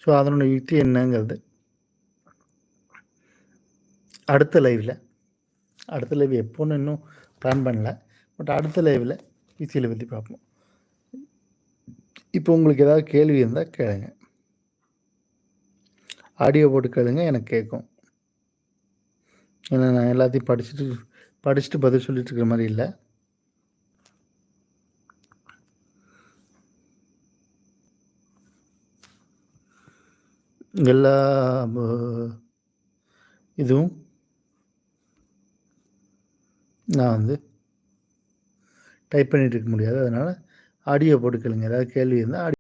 ஸோ அதனோட யுக்தி என்னங்கிறது அடுத்த லைவ் எப்போன்னு இன்னும் பிளான் பண்ணல. பட் அடுத்த லைவில் யுக்தியில் பற்றி பார்ப்போம். இப்போ உங்களுக்கு ஏதாவது கேள்வி இருந்தால் கேளுங்க. ஆடியோ போட்டு கேளுங்க, எனக்கு கேட்கும். ஏன்னா நான் எல்லாத்தையும் படிச்சுட்டு பதில் சொல்லிட்டு இருக்கிற மாதிரி இல்லை. எல்லா இதுவும் நான் டைப் பண்ணிட்டு இருக்க முடியாது. அதனால் ஆடியோ போட்டு கேளுங்க. ஏதாவது கேள்வி இருந்தால்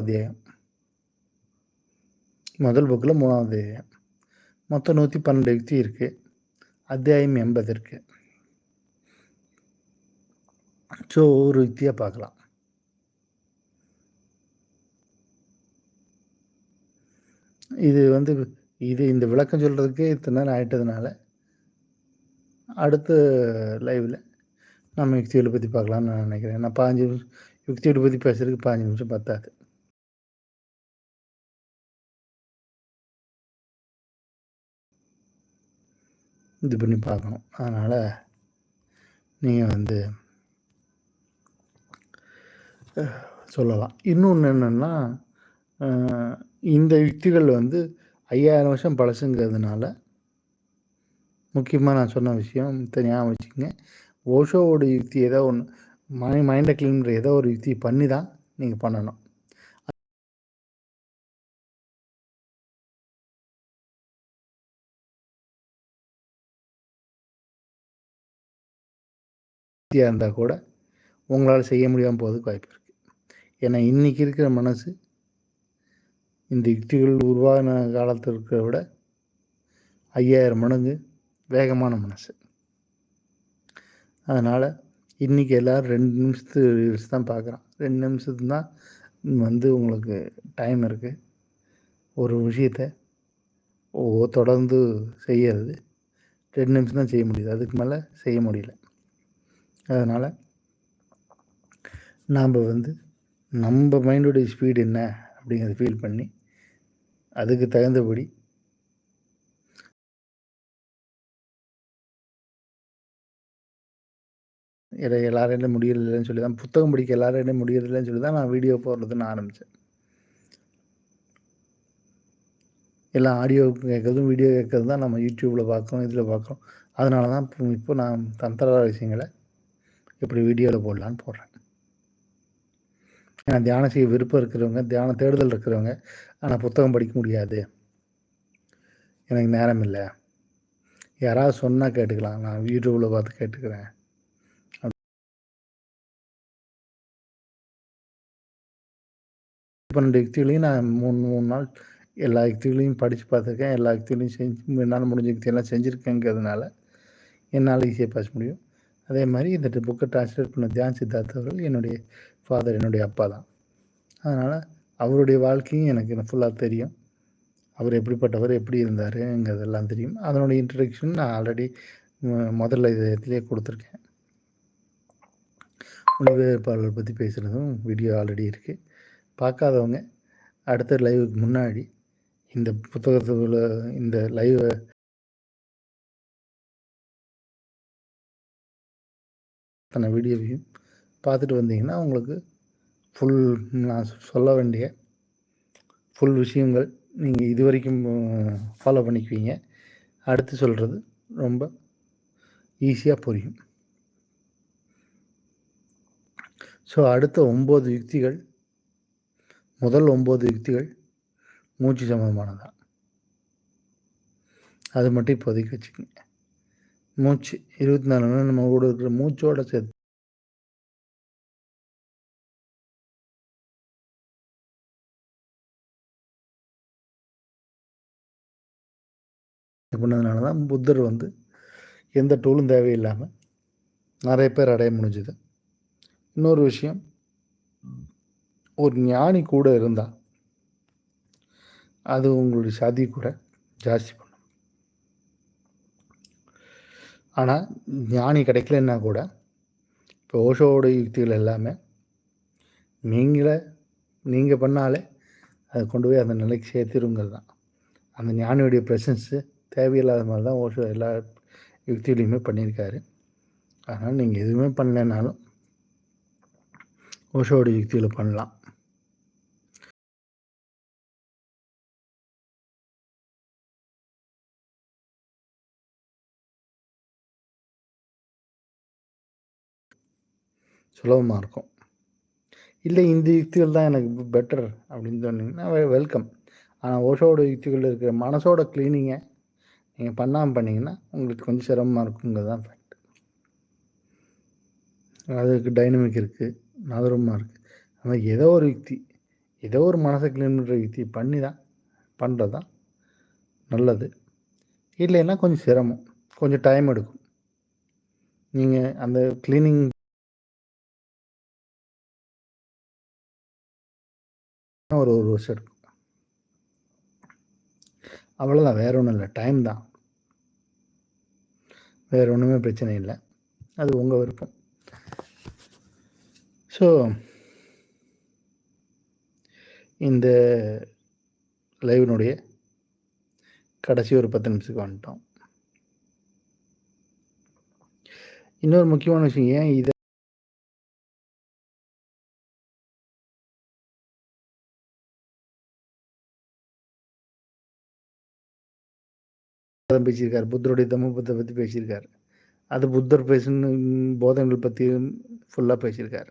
அத்தியாயம் முதல் புக்கில் 3வது அத்தியாயம். மொத்தம் 112 யுக்தி இருக்குது. அத்தியாயம் 80 இருக்குது. ஸோ ஒரு யுக்தியாக பார்க்கலாம். இது இந்த விளக்கம் சொல்கிறதுக்கே இத்தனை நேரம் ஆகிட்டதுனால அடுத்த லைவில் நம்ம யுக்திகளை பற்றி பார்க்கலான்னு நான் நினைக்கிறேன். நான் 5 நிமிஷம் யுக்திகளை பற்றி பேசுறதுக்கு 5 நிமிஷம் பத்தாது. இது பண்ணி பார்க்கணும். அதனால் நீங்கள் சொல்லலாம். இன்னொன்று என்னென்னா, இந்த யுக்திகள் 5000 வருஷம் பழசுங்கிறதுனால முக்கியமாக நான் சொன்ன விஷயம் ஞாபகம் வச்சுக்கோங்க. ஓஷோவோட யுக்தி ஏதோ ஒன்று மைண்டை க்ளீன் பண்ணுற ஏதோ ஒரு யுக்தி பண்ணி தான் நீங்கள் பண்ணணும். யுக்தியாக இருந்தால் கூட உங்களால் செய்ய முடியாமல் போகிறதுக்கு வாய்ப்பு இருக்குது. ஏன்னா இன்றைக்கி இருக்கிற மனசு இந்த யுக்திகள் உருவான காலத்தில் இருக்கிறத விட 5000 மடங்கு வேகமான மனசு. அதனால் இன்றைக்கி எல்லோரும் 2 நிமிஷத்து ரீல்ஸ் தான் பார்க்குறான். 2 நிமிஷத்துக்கு தான் உங்களுக்கு டைம் இருக்குது. ஒரு விஷயத்தை தொடர்ந்து செய்யறது 2 நிமிஷம் தான் செய்ய முடியுது. அதுக்கு மேலே செய்ய முடியல. அதனால் நாம் நம்ம மைண்டோடைய ஸ்பீடு என்ன அப்படிங்கிறத ஃபீல் பண்ணி அதுக்கு தகுந்தபடி எல்லாராலையும் முடியறதில்லன்னு சொல்லி தான் புத்தகம் படிக்க எல்லாராலையும் முடியறதில்லன்னு சொல்லி தான் நான் வீடியோ போடுறதுன்னு ஆரம்பித்தேன். எல்லாம் ஆடியோ கேட்குறதும், வீடியோ கேட்குறது தான் நம்ம யூடியூப்பில் பார்க்குறோம், இதில் பார்க்குறோம். அதனால தான் இப்போ நான் தந்திர விஷயங்களை எப்படி வீடியோவில் போடலான்னு போடுறேன். ஏன்னா தியானம் செய்ய விருப்பம் இருக்கிறவங்க, தியான தேடுதல் இருக்கிறவங்க, ஆனால் புத்தகம் படிக்க முடியாது, எனக்கு நேரம் இல்லை, யாராவது சொன்னால் கேட்டுக்கலாம், நான் யூடியூப்பில் பார்த்து கேட்டுக்கிறேன். 12 யுக்திகளையும் நான் 3 நாள் எல்லா யுக்திகளையும் படித்து பார்த்துருக்கேன். எல்லா யுக்திகளையும் செஞ்சு என்னால் முடிஞ்ச யுக்தியெல்லாம் செஞ்சுருக்கேங்கிறதுனால என்னால் ஈஸியாக பேச முடியும். அதே மாதிரி இந்த புக்கை டிரான்ஸ்லேட் பண்ண தியான் சித்தார்த் அவர்கள் என்னுடைய ஃபாதர், என்னுடைய அப்பா தான். அதனால் அவருடைய வாழ்க்கையும் எனக்கு ஃபுல்லாக தெரியும். அவர் எப்படிப்பட்டவர், எப்படி இருந்தாருங்கிறதெல்லாம் தெரியும். அதனுடைய இன்ட்ரடக்ஷன் நான் ஆல்ரெடி முதல்ல இதுலேயே கொடுத்துருக்கேன். மொழிபெயர்ப்பாளர்கள் பற்றி பேசுகிறதும் வீடியோ ஆல்ரெடி இருக்குது. பார்க்காதவங்க அடுத்த லைவுக்கு முன்னாடி இந்த புத்தகத்துக்குள்ள இந்த லைவை அத்தனை வீடியோவையும் பார்த்துட்டு வந்தீங்கன்னா உங்களுக்கு ஃபுல் நான் சொல்ல வேண்டிய ஃபுல் விஷயங்கள் நீங்கள் இது வரைக்கும் ஃபாலோ பண்ணிக்குவீங்க. அடுத்து சொல்கிறது ரொம்ப ஈஸியாக புரியும். ஸோ அடுத்த 9 யுக்திகள், முதல் 9 யுக்திகள் மூச்சு சம்மந்தமானதான். அது மட்டும் இப்போதைக்கு வச்சுக்கோங்க. மூச்சு 24 மணி நேரம் நம்ம கூட இருக்கிற மூச்சோட சேர்த்து பண்ணதுனால தான் புத்தர் எந்த டூலும் தேவையில்லாமல் நிறைய பேர் அடைய முடிஞ்சுது. இன்னொரு விஷயம், ஒரு ஞானி கூட இருந்தால் அது உங்களுடைய சாதி கூட ஜாஸ்தி பண்ணும். ஆனால் ஞானி கிடைக்கலன்னா கூட இப்போ ஓஷோவோட யுக்திகள் எல்லாமே நீங்கள் பண்ணாலே அதை கொண்டு போய் அந்த நிலைக்கு சேர்த்திருங்கிறது தான். அந்த ஞானியுடைய ப்ரெசன்ஸு தேவையில்லாத மாதிரி தான் ஓஷோ எல்லா யுக்திகளையுமே பண்ணியிருக்காரு. அதனால் நீங்கள் எதுவுமே பண்ணலைன்னாலும் ஓஷோவோட யுக்திகளை பண்ணலாம். சுலபமாக இருக்கும். இல்லை இந்த யுக்திகள் தான் எனக்கு பெட்டர் அப்படின்னு சொன்னீங்கன்னா வெல்கம். ஆனால் ஓஷோவோட யுக்திகள் இருக்கிற மனசோட க்ளீனிங்கை நீங்கள் பண்ணாமல் பண்ணிங்கன்னா உங்களுக்கு கொஞ்சம் சிரமமாக இருக்குங்கிறது தான் ஃபேக்ட். அதுக்கு டைனமிக் இருக்குது, நகரமாக இருக்குது. ஆனால் ஏதோ ஒரு யுக்தி, ஏதோ ஒரு மனசை க்ளீன் பண்ணுற யுக்தி பண்ணுறது தான் நல்லது. இல்லைன்னா கொஞ்சம் சிரமம், கொஞ்சம் டைம் எடுக்கும். நீங்கள் அந்த க்ளீனிங் ஒரு வருஷம் எடுக்கும். அவ்வளோதான், வேறு ஒன்றும் இல்லை, டைம் தான், வேறு ஒன்றுமே பிரச்சனை இல்லை. அது உங்கள் விருப்பம். ஸோ இந்த லைவினுடைய கடைசி ஒரு 10 நிமிஷத்துக்கு வந்துட்டோம். இன்னொரு முக்கியமான விஷயம், ஏன் இதை பேசியிருக்காரு, புத்தருடைய தம்மபுத்தை பற்றி பேசியிருக்காரு. அது புத்தர் பேசுன்னு போதனைகள் பற்றி ஃபுல்லாக பேசியிருக்காரு.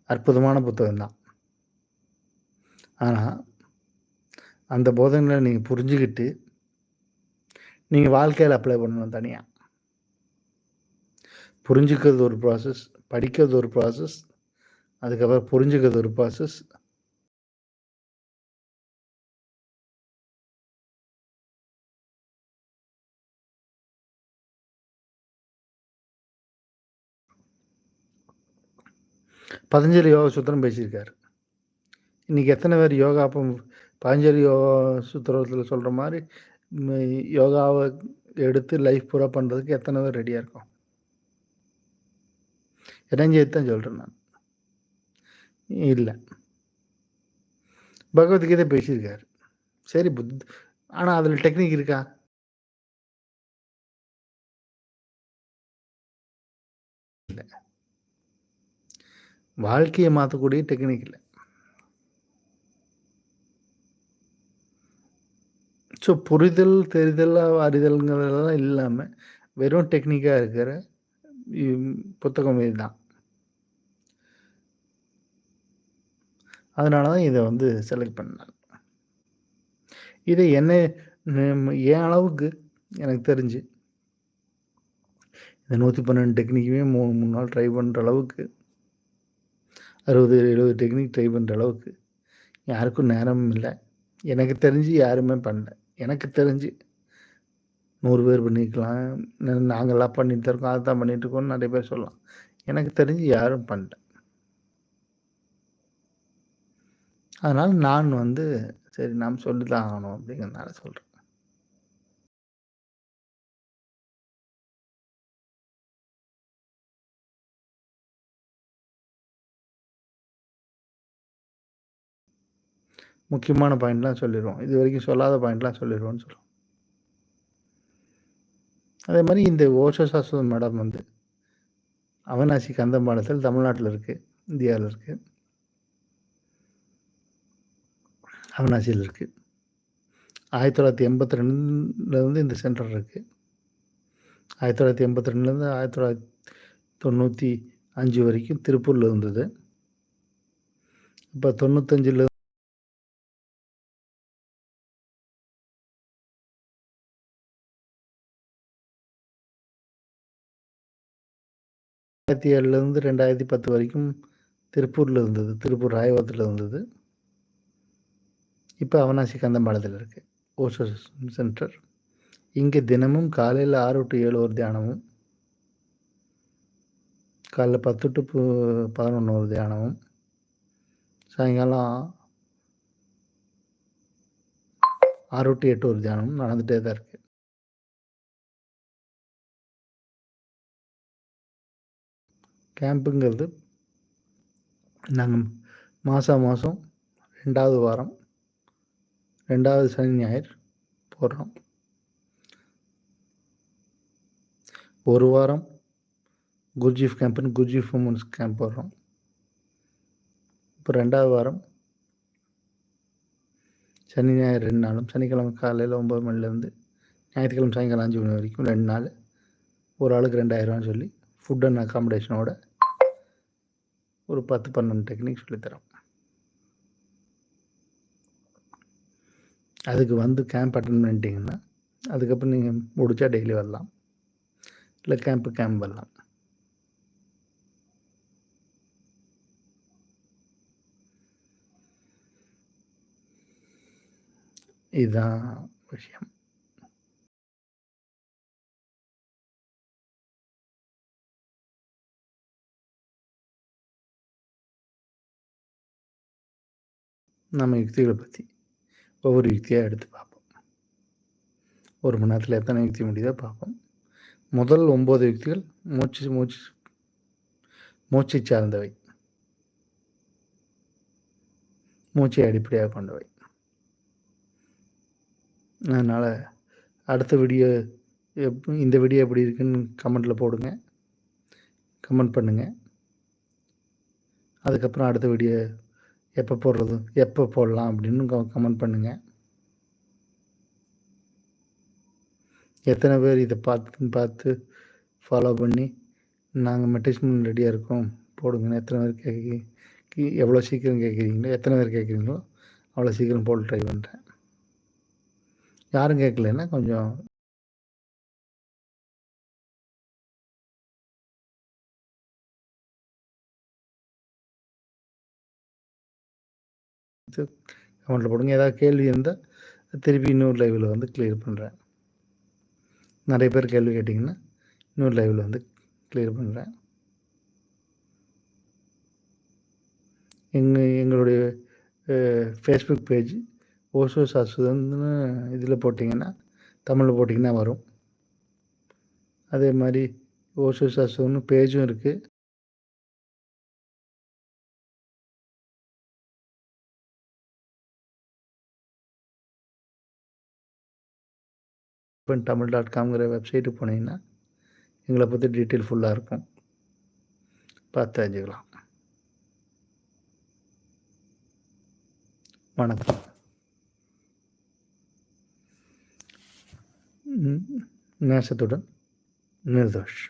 அற்புதமான புத்தகம் தான். ஆனால் அந்த போதனைகளை நீங்கள் புரிஞ்சுக்கிட்டு நீங்கள் வாழ்க்கையில் அப்ளை பண்ணணும். தனியாக புரிஞ்சுக்கிறது ஒரு ப்ராசஸ், படிக்கிறது ஒரு ப்ராசஸ், அதுக்கப்புறம் புரிஞ்சுக்கிறது ஒரு ப்ராசஸ், பதஞ்சலி யோக சூத்திரம் பேசியிருக்காரு. இன்றைக்கி எத்தனை பேர் யோகா பாஞ்சலி சூத்திரத்தில் சொல்கிற மாதிரி யோகாவை எடுத்து லைஃப் பூரா பண்ணுறதுக்கு எத்தனை பேர் ரெடியாக இருக்கும்? இறஞ்சி தான் சொல்கிறேன் நான். இல்லை, பகவத்கீதை பேசியிருக்காரு. சரி, ஆனால் அதில் டெக்னிக் இருக்கா? இல்லை. வாழ்க்கையை மாற்றக்கூடிய டெக்னிக் இல்லை. ஸோ புரிதல், தெரிதல், அறிதல்ங்கிறதெல்லாம் இல்லாமல் வெறும் டெக்னிக்காக இருக்கிற புத்தகம் இதுதான். அதனால தான் இதை வந்து செலக்ட் பண்ணேன். இதை என்ன என் அளவுக்கு எனக்கு தெரிஞ்சு இந்த 112 டெக்னிக்குமே 3 நாள் ட்ரை பண்ணுற அளவுக்கு, 60-70 டெக்னிக் ட்ரை பண்ணுற அளவுக்கு யாருக்கும் நேரமும் இல்லை. எனக்கு தெரிஞ்சு யாருமே பண்ணல. எனக்கு தெரிஞ்சு 100 பேர் பண்ணியிருக்கலாம், நாங்கள்லாம் பண்ணிட்டு தான் இருக்கோம், அதுதான் பண்ணிகிட்டு இருக்கோம்னு நிறைய பேர் சொல்லலாம். எனக்கு தெரிஞ்சு யாரும் பண்ணல. அதனால் நான் வந்து சரி நாம் சொல்லி தான் ஆகணும் அப்படிங்கிறதுனால சொல்கிறேன். முக்கியமான பாயிண்ட்லாம் சொல்லிடுவோம். இது வரைக்கும் சொல்லாத பாயிண்ட்லாம் சொல்லிடுவோம்னு சொல்லுவோம். அதே மாதிரி இந்த ஓஷோ சாஸ்வத் மேடம் வந்து அவினாசி கந்தம்பாளையத்தில் தமிழ்நாட்டில் இருக்குது, இந்தியாவில் இருக்குது, அவினாசியில் இருக்குது. 1982 இந்த சென்டர் இருக்குது. 1982 1995 வரைக்கும் திருப்பூரில் இருந்தது. இப்போ 95 2007 2010 வரைக்கும் திருப்பூரில் இருந்தது. திருப்பூர் ராயபுரத்தில் இருந்தது. இப்போ அவினாசி கந்தம்பாளையத்தில் இருக்குது ஓஷோ சென்டர். இங்கே தினமும் காலையில் 6 to 7 ஒரு தியானமும், காலைல 10 to 11 ஒரு தியானமும், சாயங்காலம் 6 to 8 ஒரு தியானமும் நடந்துகிட்டே தான் இருக்குது. கேம்புங்கிறது நாங்கள் மாதம் 2வது வாரம் 2வது சனி ஞாயிறு போடுறோம். ஒரு வாரம் குர்ஜீஃப் கேம்ப்னு குர்ஜீஃப் உமன்ஸ் கேம்ப் போடுறோம். இப்போ 2வது வாரம் சனி ஞாயிறு 2 நாளும், சனிக்கிழமை காலையில் 9 மணிலேருந்து ஞாயிற்றுக்கிழமை சாயங்காலம் 5 மணி வரைக்கும் 2 நாள் ஒரு ஆளுக்கு 2000 சொல்லி ஃபுட் அண்ட் அக்காமடேஷனோட ஒரு 10-12 டெக்னிக் சொல்லித்தரோம். அதுக்கு வந்து கேம்ப் அட்டன் பண்ணிட்டீங்கன்னா அதுக்கப்புறம் நீங்கள் முடித்தா டெய்லி வரலாம், இல்லை கேம்ப் வரலாம். இதுதான் விஷயம். நம்ம யுக்திகளை பற்றி ஒவ்வொரு யுக்தியாக எடுத்து பார்ப்போம். 1 மணி நேரத்தில் எத்தனை யுக்தி முடியுதோ பார்ப்போம். முதல் 9 யுக்திகள் மூச்சை சார்ந்தவை, மூச்சை அடிப்படையாக கொண்டவை. அதனால் அடுத்த வீடியோ இந்த வீடியோ எப்படி இருக்குன்னு கமெண்ட்டில் போடுங்க, கமெண்ட் பண்ணுங்கள். அதுக்கப்புறம் அடுத்த வீடியோ எப்போ போடுறது, எப்போ போடலாம் அப்படின்னு கமெண்ட் பண்ணுங்கள். எத்தனை பேர் இதை பார்த்து ஃபாலோ பண்ணி நாங்கள் மெடிடேஷன் ரெடியாக இருக்கோம் போடுங்கன்னு எத்தனை பேர் எவ்வளோ சீக்கிரம் கேட்குறீங்களோ, எத்தனை பேர் கேட்குறீங்களோ அவ்வளோ சீக்கிரம் போட்டு ட்ரை பண்ணுறேன். யாரும் கேட்கலன்னா கொஞ்சம் கமெண்ட்டில் போடுங்க. ஏதாவது கேள்வி இருந்தால் திருப்பி இன்னொரு லைவில் வந்து கிளியர் பண்ணுறேன். நிறைய பேர் கேள்வி கேட்டிங்கன்னா இன்னொரு லைவில் வந்து கிளியர் பண்ணுறேன். எங்களுடைய ஃபேஸ்புக் பேஜ் ஓஷோ சாஸ்வதம்னு இதில் போட்டிங்கன்னா, தமிழில் போட்டிங்கன்னா வரும். அதே மாதிரி ஓஷோ சாஸ்வதம்னு பேஜும் இருக்குது. tamil.com வெப்சைட்டுக்கு போனீங்கன்னா எங்களை பற்றி டீட்டெயில் ஃபுல்லாக இருக்கும், பார்த்து தெரிஞ்சுக்கலாம். வணக்கம். நேசத்துடன் நிர்தோஷ்.